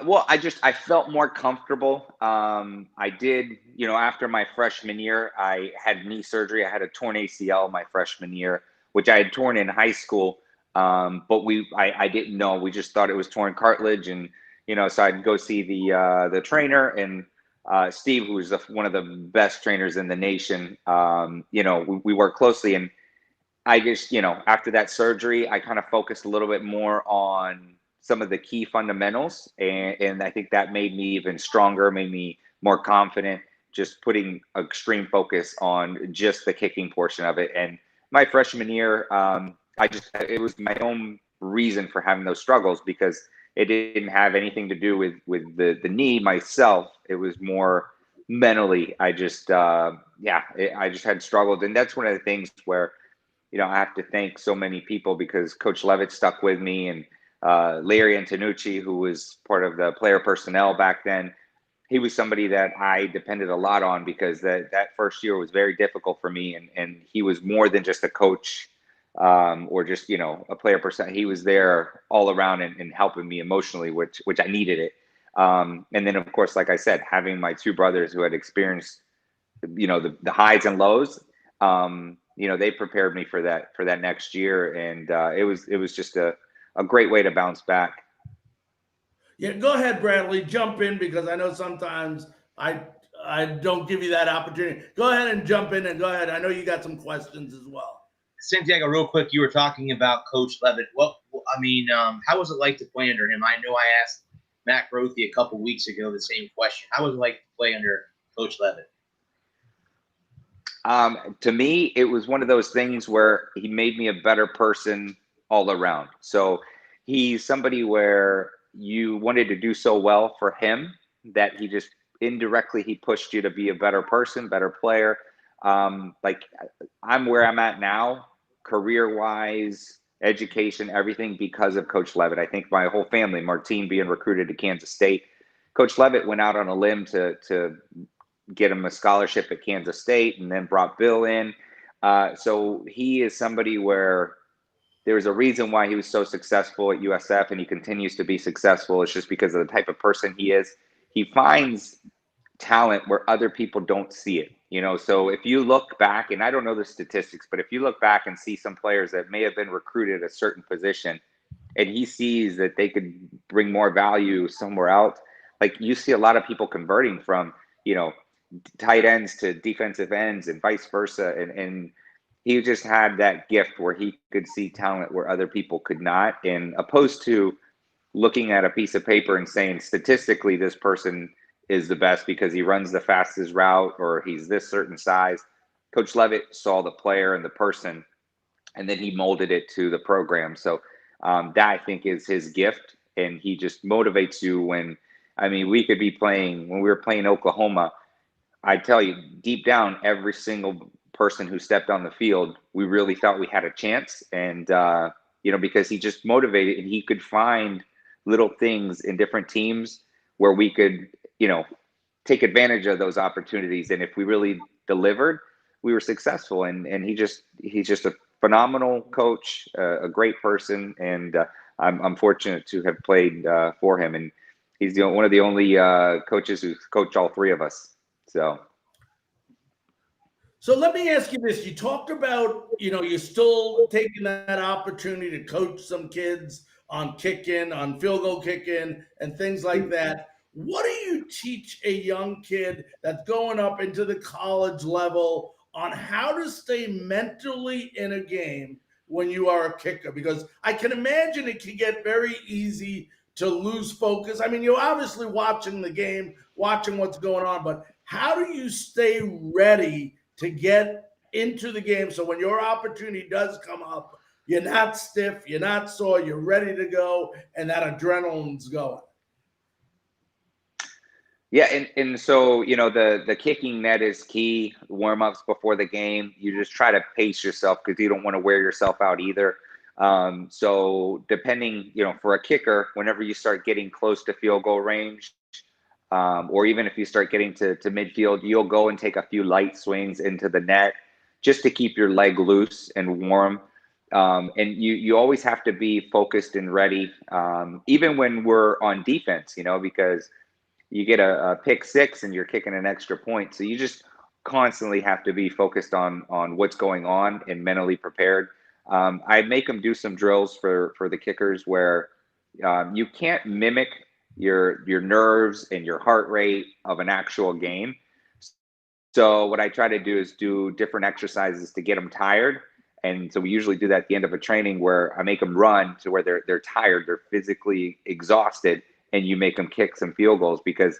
Well, I felt more comfortable. I did, after my freshman year, I had knee surgery. I had a torn ACL my freshman year, which I had torn in high school. But I didn't know. We just thought it was torn cartilage, and so I'd go see the trainer, and Steve, who was one of the best trainers in the nation. We worked closely, and I just, after that surgery, I kind of focused a little bit more on some of the key fundamentals. And I think that made me even stronger, made me more confident, just putting extreme focus on just the kicking portion of it. And my freshman year, it was my own reason for having those struggles, because it didn't have anything to do with the knee myself. It was more mentally. I just had struggled. And that's one of the things where, I have to thank so many people, because Coach Levitt stuck with me, and Larry Antonucci, who was part of the player personnel back then, he was somebody that I depended a lot on, because that first year was very difficult for me. And he was more than just a coach or just, a player person. He was there all around and helping me emotionally, which I needed it. And then, of course, like I said, having my 2 brothers who had experienced, the highs and lows, they prepared me for that next year. And it was just a great way to bounce back. Yeah, go ahead, Bradley. Jump in, because I know sometimes I don't give you that opportunity. Go ahead and jump in, and go ahead. I know you got some questions as well. Santiago, real quick, you were talking about Coach Levitt. How was it like to play under him? I know I asked Matt Grothy a couple weeks ago the same question. How was it like to play under Coach Levitt? To me, it was one of those things where he made me a better person all around. So he's somebody where you wanted to do so well for him that he just indirectly, he pushed you to be a better person, better player. Like, I'm where I'm at now, career-wise, education, everything, because of Coach Levitt. I think my whole family, Martine being recruited to Kansas State, Coach Levitt went out on a limb to get him a scholarship at Kansas State, and then brought Bill in. So he is somebody where there's a reason why he was so successful at USF, and he continues to be successful. It's just because of the type of person he is. He finds talent where other people don't see it. So if you look back, and I don't know the statistics, but if you look back and see some players that may have been recruited at a certain position, and he sees that they could bring more value somewhere else, like, you see a lot of people converting from, tight ends to defensive ends and vice versa. And he just had that gift where he could see talent where other people could not. And opposed to looking at a piece of paper and saying, statistically, this person is the best because he runs the fastest route or he's this certain size. Coach Levitt saw the player and the person, and then he molded it to the program. So that, I think, is his gift. And he just motivates you when we could be playing, when we were playing Oklahoma, I tell you, deep down, every single person who stepped on the field, we really felt we had a chance. And, because he just motivated, and he could find little things in different teams where we could take advantage of those opportunities. And if we really delivered, we were successful. And he's just a phenomenal coach, a great person, and I'm fortunate to have played for him. And he's one of the only coaches who's coached all three of us. So let me ask you this. You talked about, you're still taking that opportunity to coach some kids on kick-in, on field goal kick-in, and things like that. What do you teach a young kid that's going up into the college level on how to stay mentally in a game when you are a kicker? Because I can imagine it can get very easy to lose focus. I mean, you're obviously watching the game, watching what's going on, but how do you stay ready to get into the game so when your opportunity does come up, you're not stiff, you're not sore, you're ready to go, and that adrenaline's going? Yeah, and so, the kicking net is key. Warm-ups before the game, you just try to pace yourself because you don't want to wear yourself out either. So depending, for a kicker, whenever you start getting close to field goal range, or even if you start getting to midfield, you'll go and take a few light swings into the net just to keep your leg loose and warm. And you always have to be focused and ready, even when we're on defense, because you get a pick six and you're kicking an extra point. So you just constantly have to be focused on what's going on and mentally prepared. I make them do some drills for the kickers where you can't mimic your nerves and your heart rate of an actual game. So what I try to do is do different exercises to get them tired. And so we usually do that at the end of a training where I make them run to where they're tired, they're physically exhausted, and you make them kick some field goals because,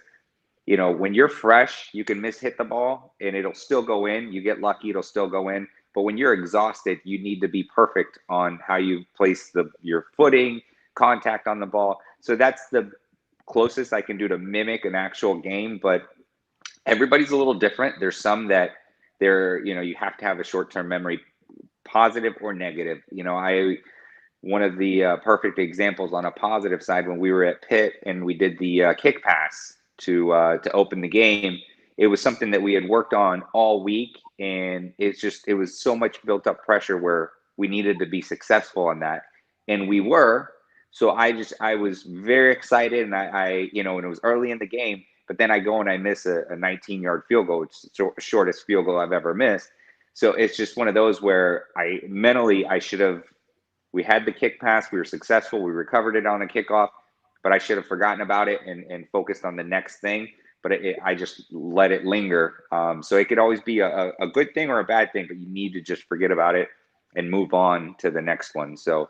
when you're fresh, you can hit the ball and it'll still go in. You get lucky, it'll still go in. But when you're exhausted, you need to be perfect on how you place your footing, contact on the ball. So that's the closest I can do to mimic an actual game, but everybody's a little different. There's some that you have to have a short-term memory, positive or negative. One of the perfect examples on a positive side, when we were at Pitt and we did the kick pass to open the game, it was something that we had worked on all week, and it was so much built up pressure where we needed to be successful on that, and we were. So I was very excited, and I and it was early in the game, but then I go and I miss a 19-yard field goal. It's the shortest field goal I've ever missed. So it's just one of those where we had the kick pass, we were successful, we recovered it on a kickoff, but I should have forgotten about it and focused on the next thing. But I just let it linger. So it could always be a good thing or a bad thing, but you need to just forget about it and move on to the next one. So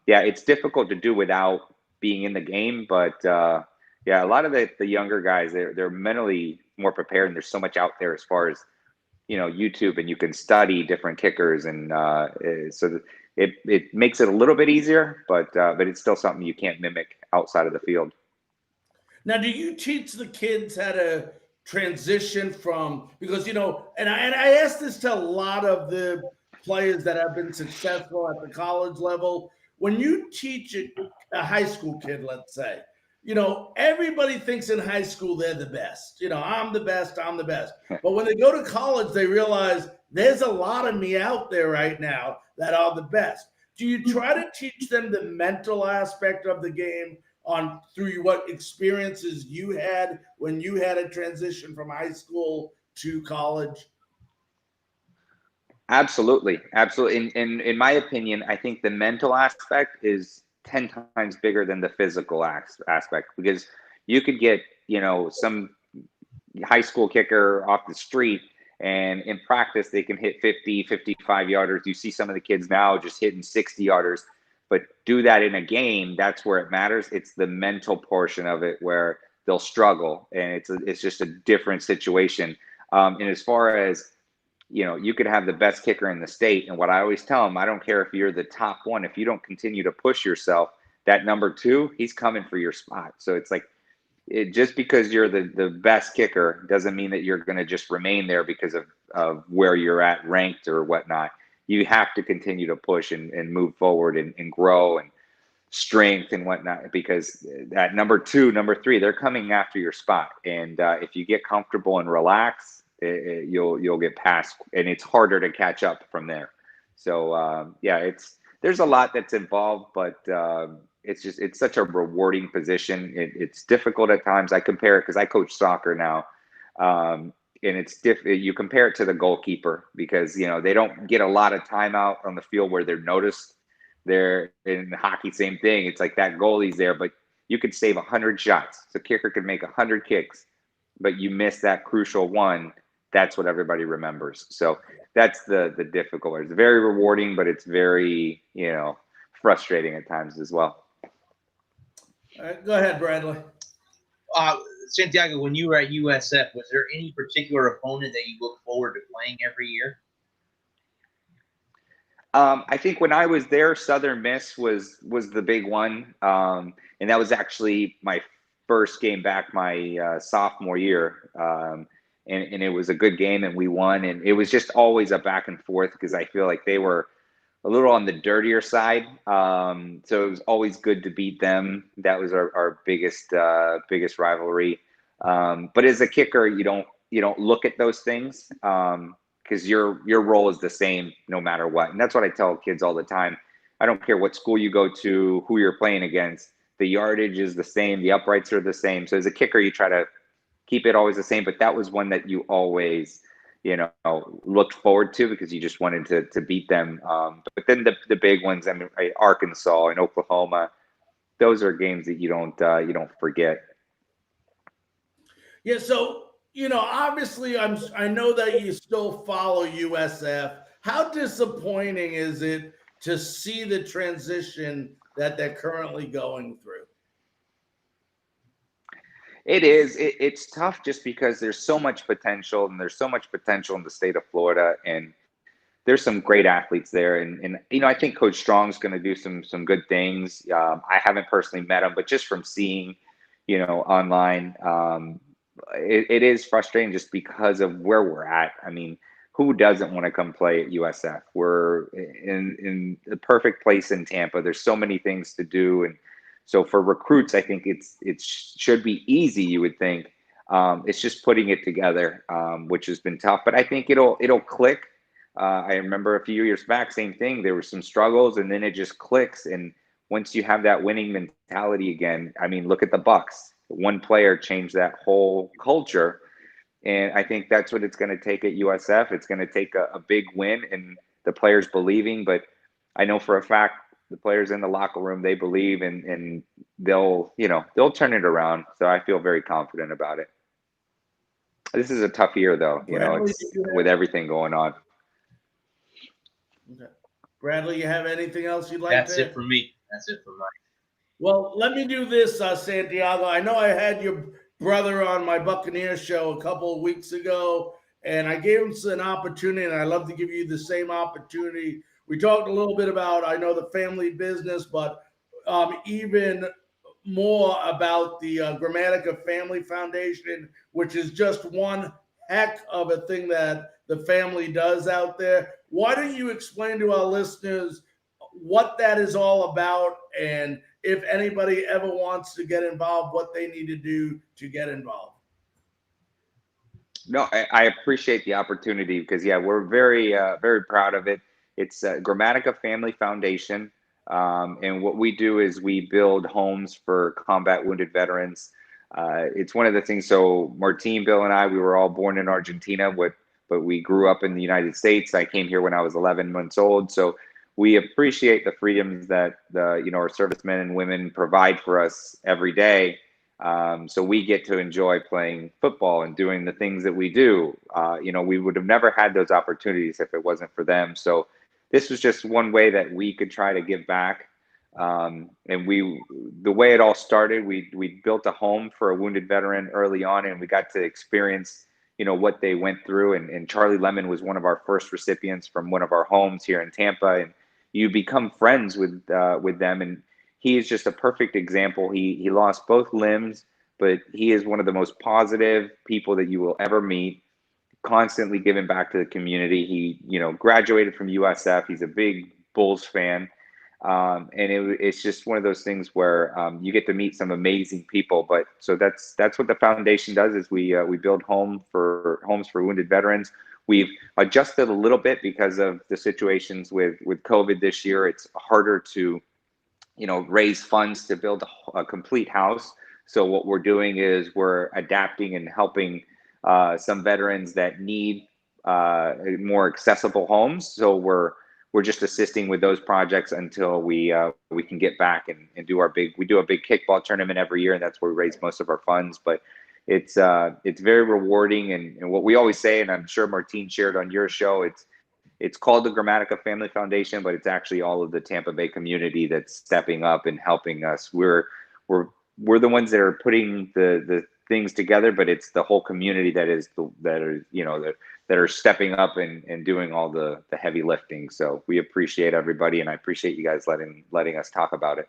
it's difficult to do without being in the game, but a lot of the younger guys, they're mentally more prepared, and there's so much out there as far as YouTube, and you can study different kickers, and so it makes it a little bit easier, but it's still something you can't mimic outside of the field. Now, do you teach the kids how to transition from, because and I ask this to a lot of the players that have been successful at the college level. When you teach a high school kid, let's say, everybody thinks in high school they're the best. I'm the best. But when they go to college, they realize there's a lot of me out there right now that are the best. Do you try to teach them the mental aspect of the game through what experiences you had when you had a transition from high school to college? Absolutely. In my opinion, I think the mental aspect is 10 times bigger than the physical aspect, because you could get, some high school kicker off the street, and in practice they can hit 50, 55 yarders. You see some of the kids now just hitting 60 yarders, but do that in a game, that's where it matters. It's the mental portion of it where they'll struggle, and it's just a different situation. And as far as, you could have the best kicker in the state. And what I always tell them, I don't care if you're the top one, if you don't continue to push yourself, that number two, he's coming for your spot. So it's like, just because you're the best kicker doesn't mean that you're going to just remain there because of where you're at ranked or whatnot. You have to continue to push and move forward and grow. And strength and whatnot, because at number 2, number 3, they're coming after your spot. And if you get comfortable and relax, you'll get past, and it's harder to catch up from there. So yeah, there's a lot that's involved, but it's such a rewarding position. It's difficult at times. I compare it because I coach soccer now. And it's you compare it to the goalkeeper, because they don't get a lot of time out on the field where they're noticed. They're in hockey, same thing. It's like that goalie's there, but you could save 100 shots. The kicker could make 100 kicks, but you miss that crucial one. That's what everybody remembers. So that's the difficult part. It's very rewarding, but it's very frustrating at times as well. All right, go ahead, Bradley. Santiago, when you were at USF, was there any particular opponent that you look forward to playing every year? I think when I was there, Southern Miss was the big one, and that was actually my first game back my sophomore year, and it was a good game, and we won, and it was just always a back and forth, because I feel like they were a little on the dirtier side, so it was always good to beat them. That was our biggest rivalry. But as a kicker, you don't look at those things, because your role is the same no matter what. And that's what I tell kids all the time. I don't care what school you go to, who you're playing against. The yardage is the same. The uprights are the same. So as a kicker, you try to keep it always the same. But that was one that you always, looked forward to, because you just wanted to beat them. But then the big ones, I mean, Arkansas and Oklahoma, those are games that you don't forget. Yeah, so obviously, I know that you still follow USF. How disappointing is it to see the transition that they're currently going through? It is. It's tough, just because there's so much potential, and there's so much potential in the state of Florida, and there's some great athletes there. And I think Coach Strong's going to do some good things. I haven't personally met him, but just from seeing, online, it is frustrating, just because of where we're at. I mean, who doesn't want to come play at USF? We're in the perfect place in Tampa. There's so many things to do, and so for recruits, I think it should be easy, you would think. It's just putting it together, which has been tough. But I think it'll click. I remember a few years back, same thing. There were some struggles, and then it just clicks. And once you have that winning mentality again, I mean, look at the Bucks. One player changed that whole culture. And I think that's what it's going to take at USF. It's going to take a big win and the players believing. But I know for a fact the players in the locker room, they believe, and they'll turn it around. So I feel very confident about it. This is a tough year, though. It's with everything going on. Okay. Bradley, you have anything else you'd like That's to? it for me. That's it for mine. Well, let me do this, Santiago. I know I had your brother on my Buccaneer show a couple of weeks ago, and I gave him an opportunity, and I'd love to give you the same opportunity. We talked a little bit about, I know, the family business, but even more about the Gramatica Family Foundation, which is just one heck of a thing that the family does out there. Why don't you explain to our listeners what that is all about, and if anybody ever wants to get involved, what they need to do to get involved? No, I appreciate the opportunity, because, yeah, we're very, very proud of it. It's Gramatica Family Foundation. And what we do is we build homes for combat wounded veterans. It's one of the things. So Martine, Bill, and I, we were all born in Argentina, but we grew up in the United States. I came here when I was 11 months old. So we appreciate the freedoms that our servicemen and women provide for us every day. So we get to enjoy playing football and doing the things that we do. We would have never had those opportunities if it wasn't for them. So this was just one way that we could try to give back. And the way it all started, we built a home for a wounded veteran early on, and we got to experience, what they went through. And Charlie Lemon was one of our first recipients from one of our homes here in Tampa. And you become friends with them. And he is just a perfect example. He lost both limbs, but he is one of the most positive people that you will ever meet, constantly giving back to the community. He, graduated from USF. He's a big Bulls fan. It's just one of those things where you get to meet some amazing people. But so that's what the foundation does, is we build homes for wounded veterans. We've adjusted a little bit because of the situations with COVID this year. It's harder to, raise funds to build a complete house. So what we're doing is we're adapting and helping some veterans that need more accessible homes. So we're just assisting with those projects until we can get back and do a big kickball tournament every year, and that's where we raise most of our funds. But it's very rewarding, and what we always say, and I'm sure Martine shared on your show, it's called the Gramatica Family Foundation, but it's actually all of the Tampa Bay community that's stepping up and helping us. We're the ones that are putting the things together, but it's the whole community that are stepping up and doing all the heavy lifting. So we appreciate everybody, and I appreciate you guys letting us talk about it.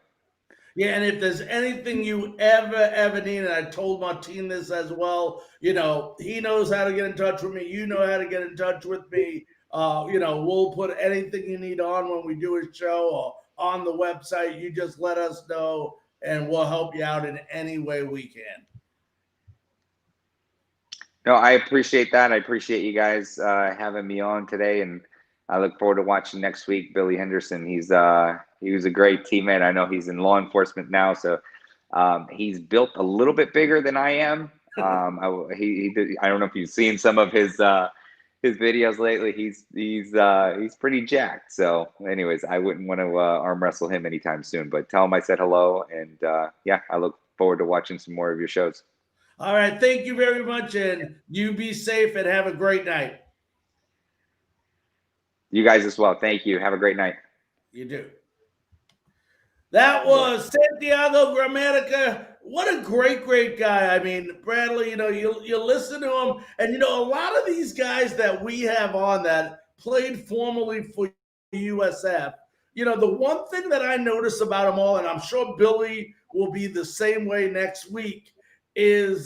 Yeah, and if there's anything you ever need, and I told Martine this as well, he knows how to get in touch with me. You know how to get in touch with me. We'll put anything you need on when we do a show or on the website. You just let us know, and we'll help you out in any way we can. No, I appreciate that. I appreciate you guys having me on today, and I look forward to watching next week. Billy Henderson, he was a great teammate. I know he's in law enforcement now, so he's built a little bit bigger than I am. I don't know if you've seen some of his videos lately. He's pretty jacked. So, anyways, I wouldn't want to arm wrestle him anytime soon. But tell him I said hello, and I look forward to watching some more of your shows. All right, thank you very much, and you be safe and have a great night. You guys as well. Thank you. Have a great night. You do. That was Santiago Gramatica. What a great guy. I mean, Bradley, you listen to him, and, a lot of these guys that we have on that played formerly for USF, the one thing that I notice about them all, and I'm sure Billy will be the same way next week, is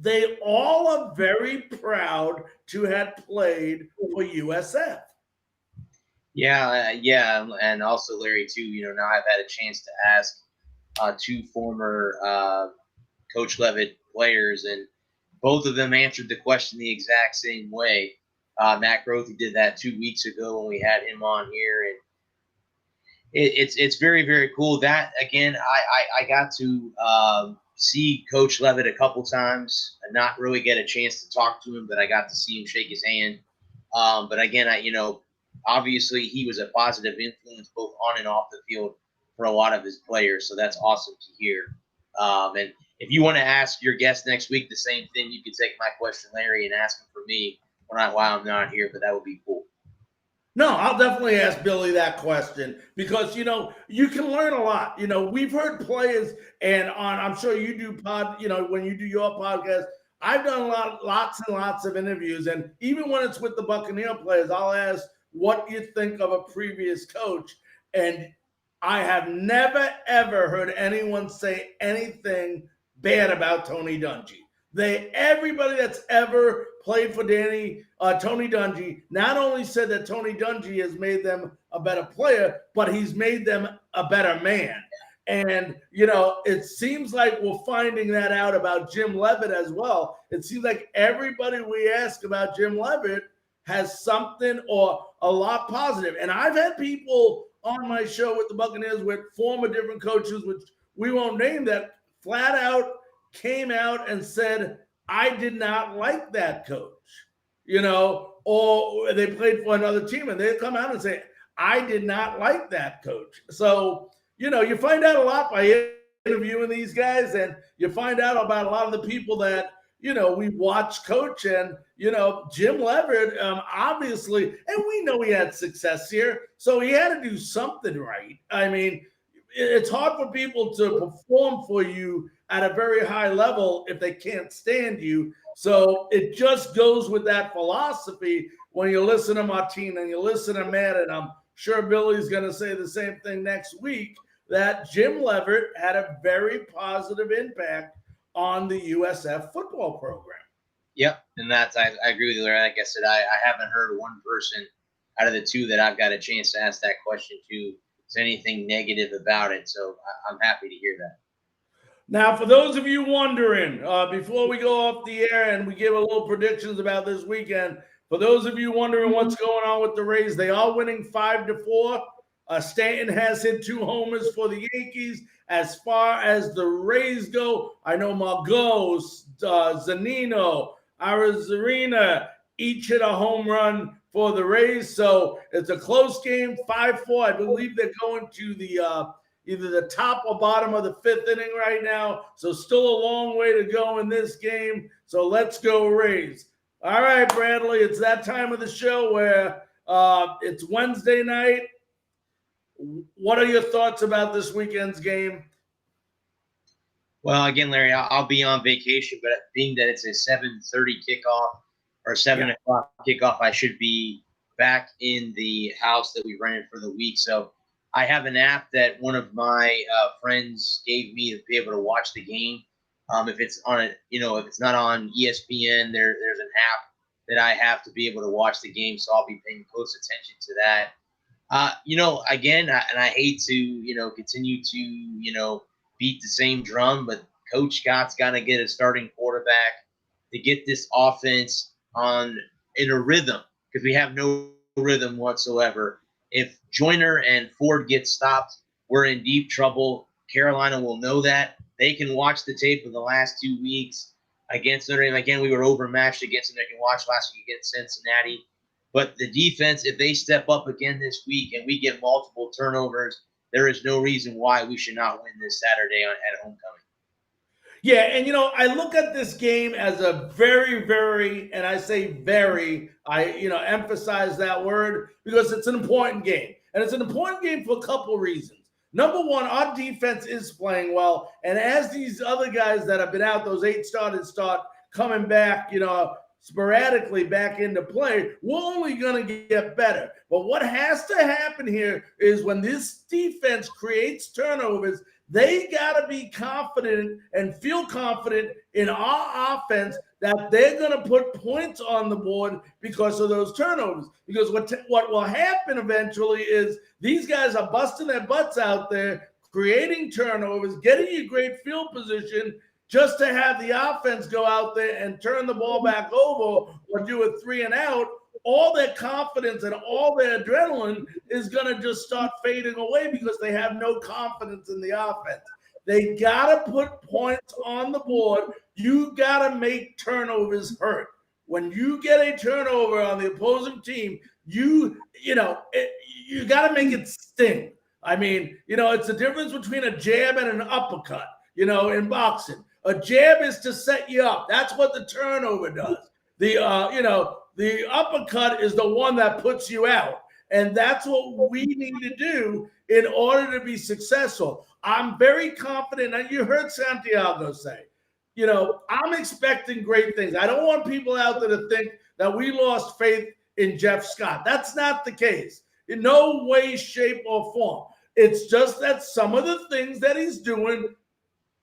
they all are very proud to have played for USF. Yeah, and also Larry too. Now I've had a chance to ask two former Coach Levitt players, and both of them answered the question the exact same way. Matt Grothe did that 2 weeks ago when we had him on here, and it's very, very cool. That again, I got to see Coach Levitt a couple times and not really get a chance to talk to him, but I got to see him shake his hand. But again, obviously he was a positive influence both on and off the field for a lot of his players. So that's awesome to hear. And if you want to ask your guest next week the same thing, you can take my question, Larry, and ask him for me while I'm not here, but that would be cool. No, I'll definitely ask Billy that question because, you can learn a lot. We've heard players, and I'm sure you do when you do your podcast, I've done lots and lots of interviews. And even when it's with the Buccaneer players, I'll ask what you think of a previous coach. And I have never, ever heard anyone say anything bad about Tony Dungy. Everybody that's ever played for Tony Dungy not only said that Tony Dungy has made them a better player, but he's made them a better man. And, it seems like we're finding that out about Jim Levitt as well. It seems like everybody we ask about Jim Levitt has something or a lot positive. And I've had people on my show with the Buccaneers with former different coaches, which we won't name, that flat out came out and said, I did not like that coach, or they played for another team and they come out and say, I did not like that coach. So, you find out a lot by interviewing these guys, and you find out about a lot of the people that, we watch coach. And, Jim Levitt, obviously, and we know he had success here, so he had to do something right. I mean, it's hard for people to perform for you at a very high level if they can't stand you. So it just goes with that philosophy when you listen to Martine and you listen to Matt, and I'm sure Billy's going to say the same thing next week, that Jim Levitt had a very positive impact on the USF football program. Yep, and I agree with you, Larry. Like I said, I haven't heard one person out of the two that I've got a chance to ask that question to anything negative about it. So I'm happy to hear that. Now, for those of you wondering, before we go off the air and we give a little predictions about this weekend, for those of you wondering what's going on with the Rays, they are winning 5-4. Stanton has hit 2 homers for the Yankees. As far as the Rays go, I know Margot, Zanino, Arizarena each hit a home run for the Rays. So it's a close game, 5-4. I believe they're going to the either the top or bottom of the 5th inning right now. So still a long way to go in this game. So let's go Rays. All right, Bradley, it's that time of the show where it's Wednesday night. What are your thoughts about this weekend's game? Well, again, Larry, I'll be on vacation, but being that it's a 7:30 kickoff or 7 o'clock kickoff, I should be back in the house that we rented for the week. So I have an app that one of my friends gave me to be able to watch the game. If it's on if it's not on ESPN, there's an app that I have to be able to watch the game. So I'll be paying close attention to that. Again, and I hate to, continue to, beat the same drum, but Coach Scott's got to get a starting quarterback to get this offense in a rhythm, because we have no rhythm whatsoever. If Joyner and Ford get stopped, we're in deep trouble. Carolina will know that. They can watch the tape of the last 2 weeks against Notre Dame. Again, we were overmatched against them. They can watch last week against Cincinnati. But the defense, if they step up again this week and we get multiple turnovers, there is no reason why we should not win this Saturday at homecoming. Yeah, and I look at this game as a very, very, and I say very, I emphasize that word because it's an important game. And it's an important game for a couple of reasons. Number one, our defense is playing well. And as these other guys that have been out, those 8 starters start coming back, sporadically back into play, we're only going to get better. But what has to happen here is when this defense creates turnovers, they got to be confident and feel confident in our offense that they're going to put points on the board because of those turnovers. Because what will happen eventually is these guys are busting their butts out there, creating turnovers, getting you great field position, just to have the offense go out there and turn the ball back over or do a 3 and out. All their confidence and all their adrenaline is going to just start fading away because they have no confidence in the offense. They got to put points on the board. You got to make turnovers hurt. When you get a turnover on the opposing team, you got to make it sting. I mean, it's the difference between a jab and an uppercut, in boxing. A jab is to set you up. That's what the turnover does. The uppercut is the one that puts you out. And that's what we need to do in order to be successful. I'm very confident. And you heard Santiago say, I'm expecting great things. I don't want people out there to think that we lost faith in Jeff Scott. That's not the case. In no way, shape, or form. It's just that some of the things that he's doing,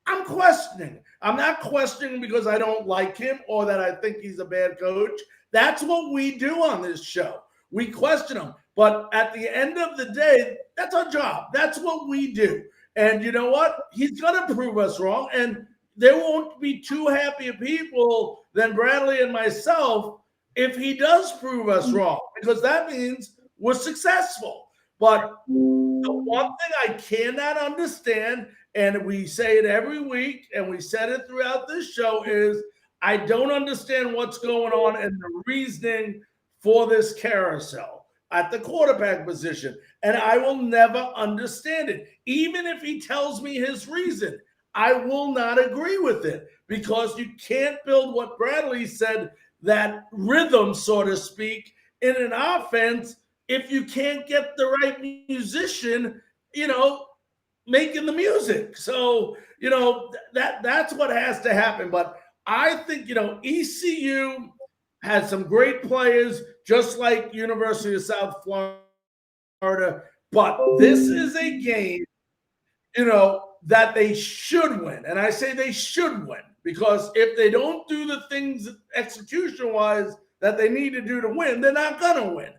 I'm questioning. I'm not questioning because I don't like him or that I think he's a bad coach. That's what we do on this show. We question him. But at the end of the day, that's our job. That's what we do. And you know what? He's going to prove us wrong. And there won't be too happy people than Bradley and myself if he does prove us wrong, because that means we're successful. But the one thing I cannot understand, and we say it every week, and we said it throughout this show, is I don't understand what's going on and the reasoning for this carousel at the quarterback position. And I will never understand it. Even if he tells me his reason, I will not agree with it, because you can't build what Bradley said, that rhythm, so to speak, in an offense if you can't get the right musician, making the music. So, that's what has to happen. But I think, ECU has some great players, just like University of South Florida. But this is a game, that they should win. And I say they should win, because if they don't do the things execution-wise that they need to do to win, they're not going to win.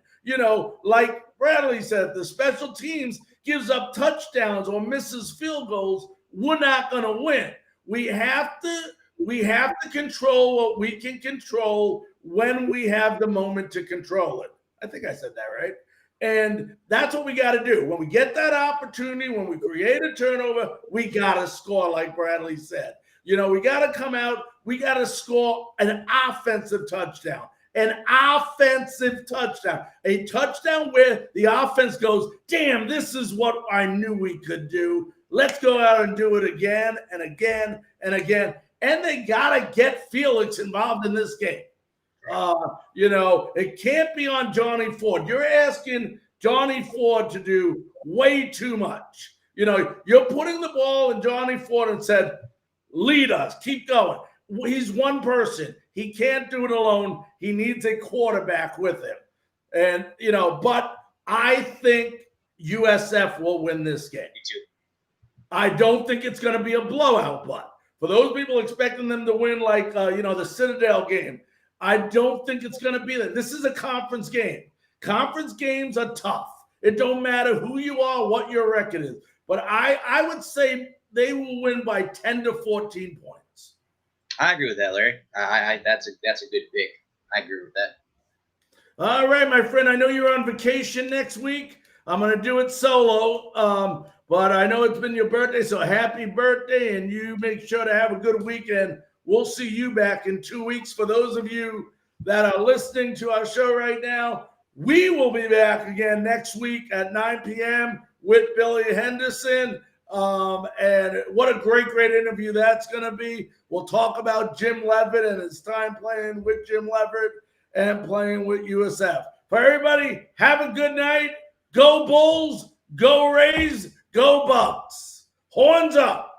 Like Bradley said, the special teams gives up touchdowns or misses field goals, we're not going to win. We have to control what we can control when we have the moment to control it. I think I said that right. And that's what we got to do. When we get that opportunity, when we create a turnover, we got to score, like Bradley said. You know, we got to come out, we got to score an offensive touchdown. An offensive touchdown. A touchdown where the offense goes, damn, this is what I knew we could do. Let's go out and do it again and again and again. And they got to get Felix involved in this game. You know, it can't be on Johnny Ford. You're asking Johnny Ford to do way too much. You know, you're putting the ball in Johnny Ford and said, lead us, keep going. He's one person. He can't do it alone. He needs a quarterback with him. And, you know, but I think USF will win this game. Me too. I don't think it's going to be a blowout, but for those people expecting them to win like, you know, the Citadel game, I don't think it's going to be that. This is a conference game. Conference games are tough. It don't matter who you are, what your record is. But I would say they will win by 10 to 14 points. I agree with that, Larry. That's a good pick. I agree with that. All right, my friend. I know you're on vacation next week. I'm going to do it solo. But I know it's been your birthday, so happy birthday, and you make sure to have a good weekend. We'll see you back in 2 weeks. For those of you that are listening to our show right now, we will be back again next week at 9 p.m. with Billy Henderson. And what a great interview that's going to be. We'll talk about Jim Levitt and his time playing with Jim Levitt and playing with USF. For everybody, have a good night. Go Bulls, go Rays, go Bucks. Horns up.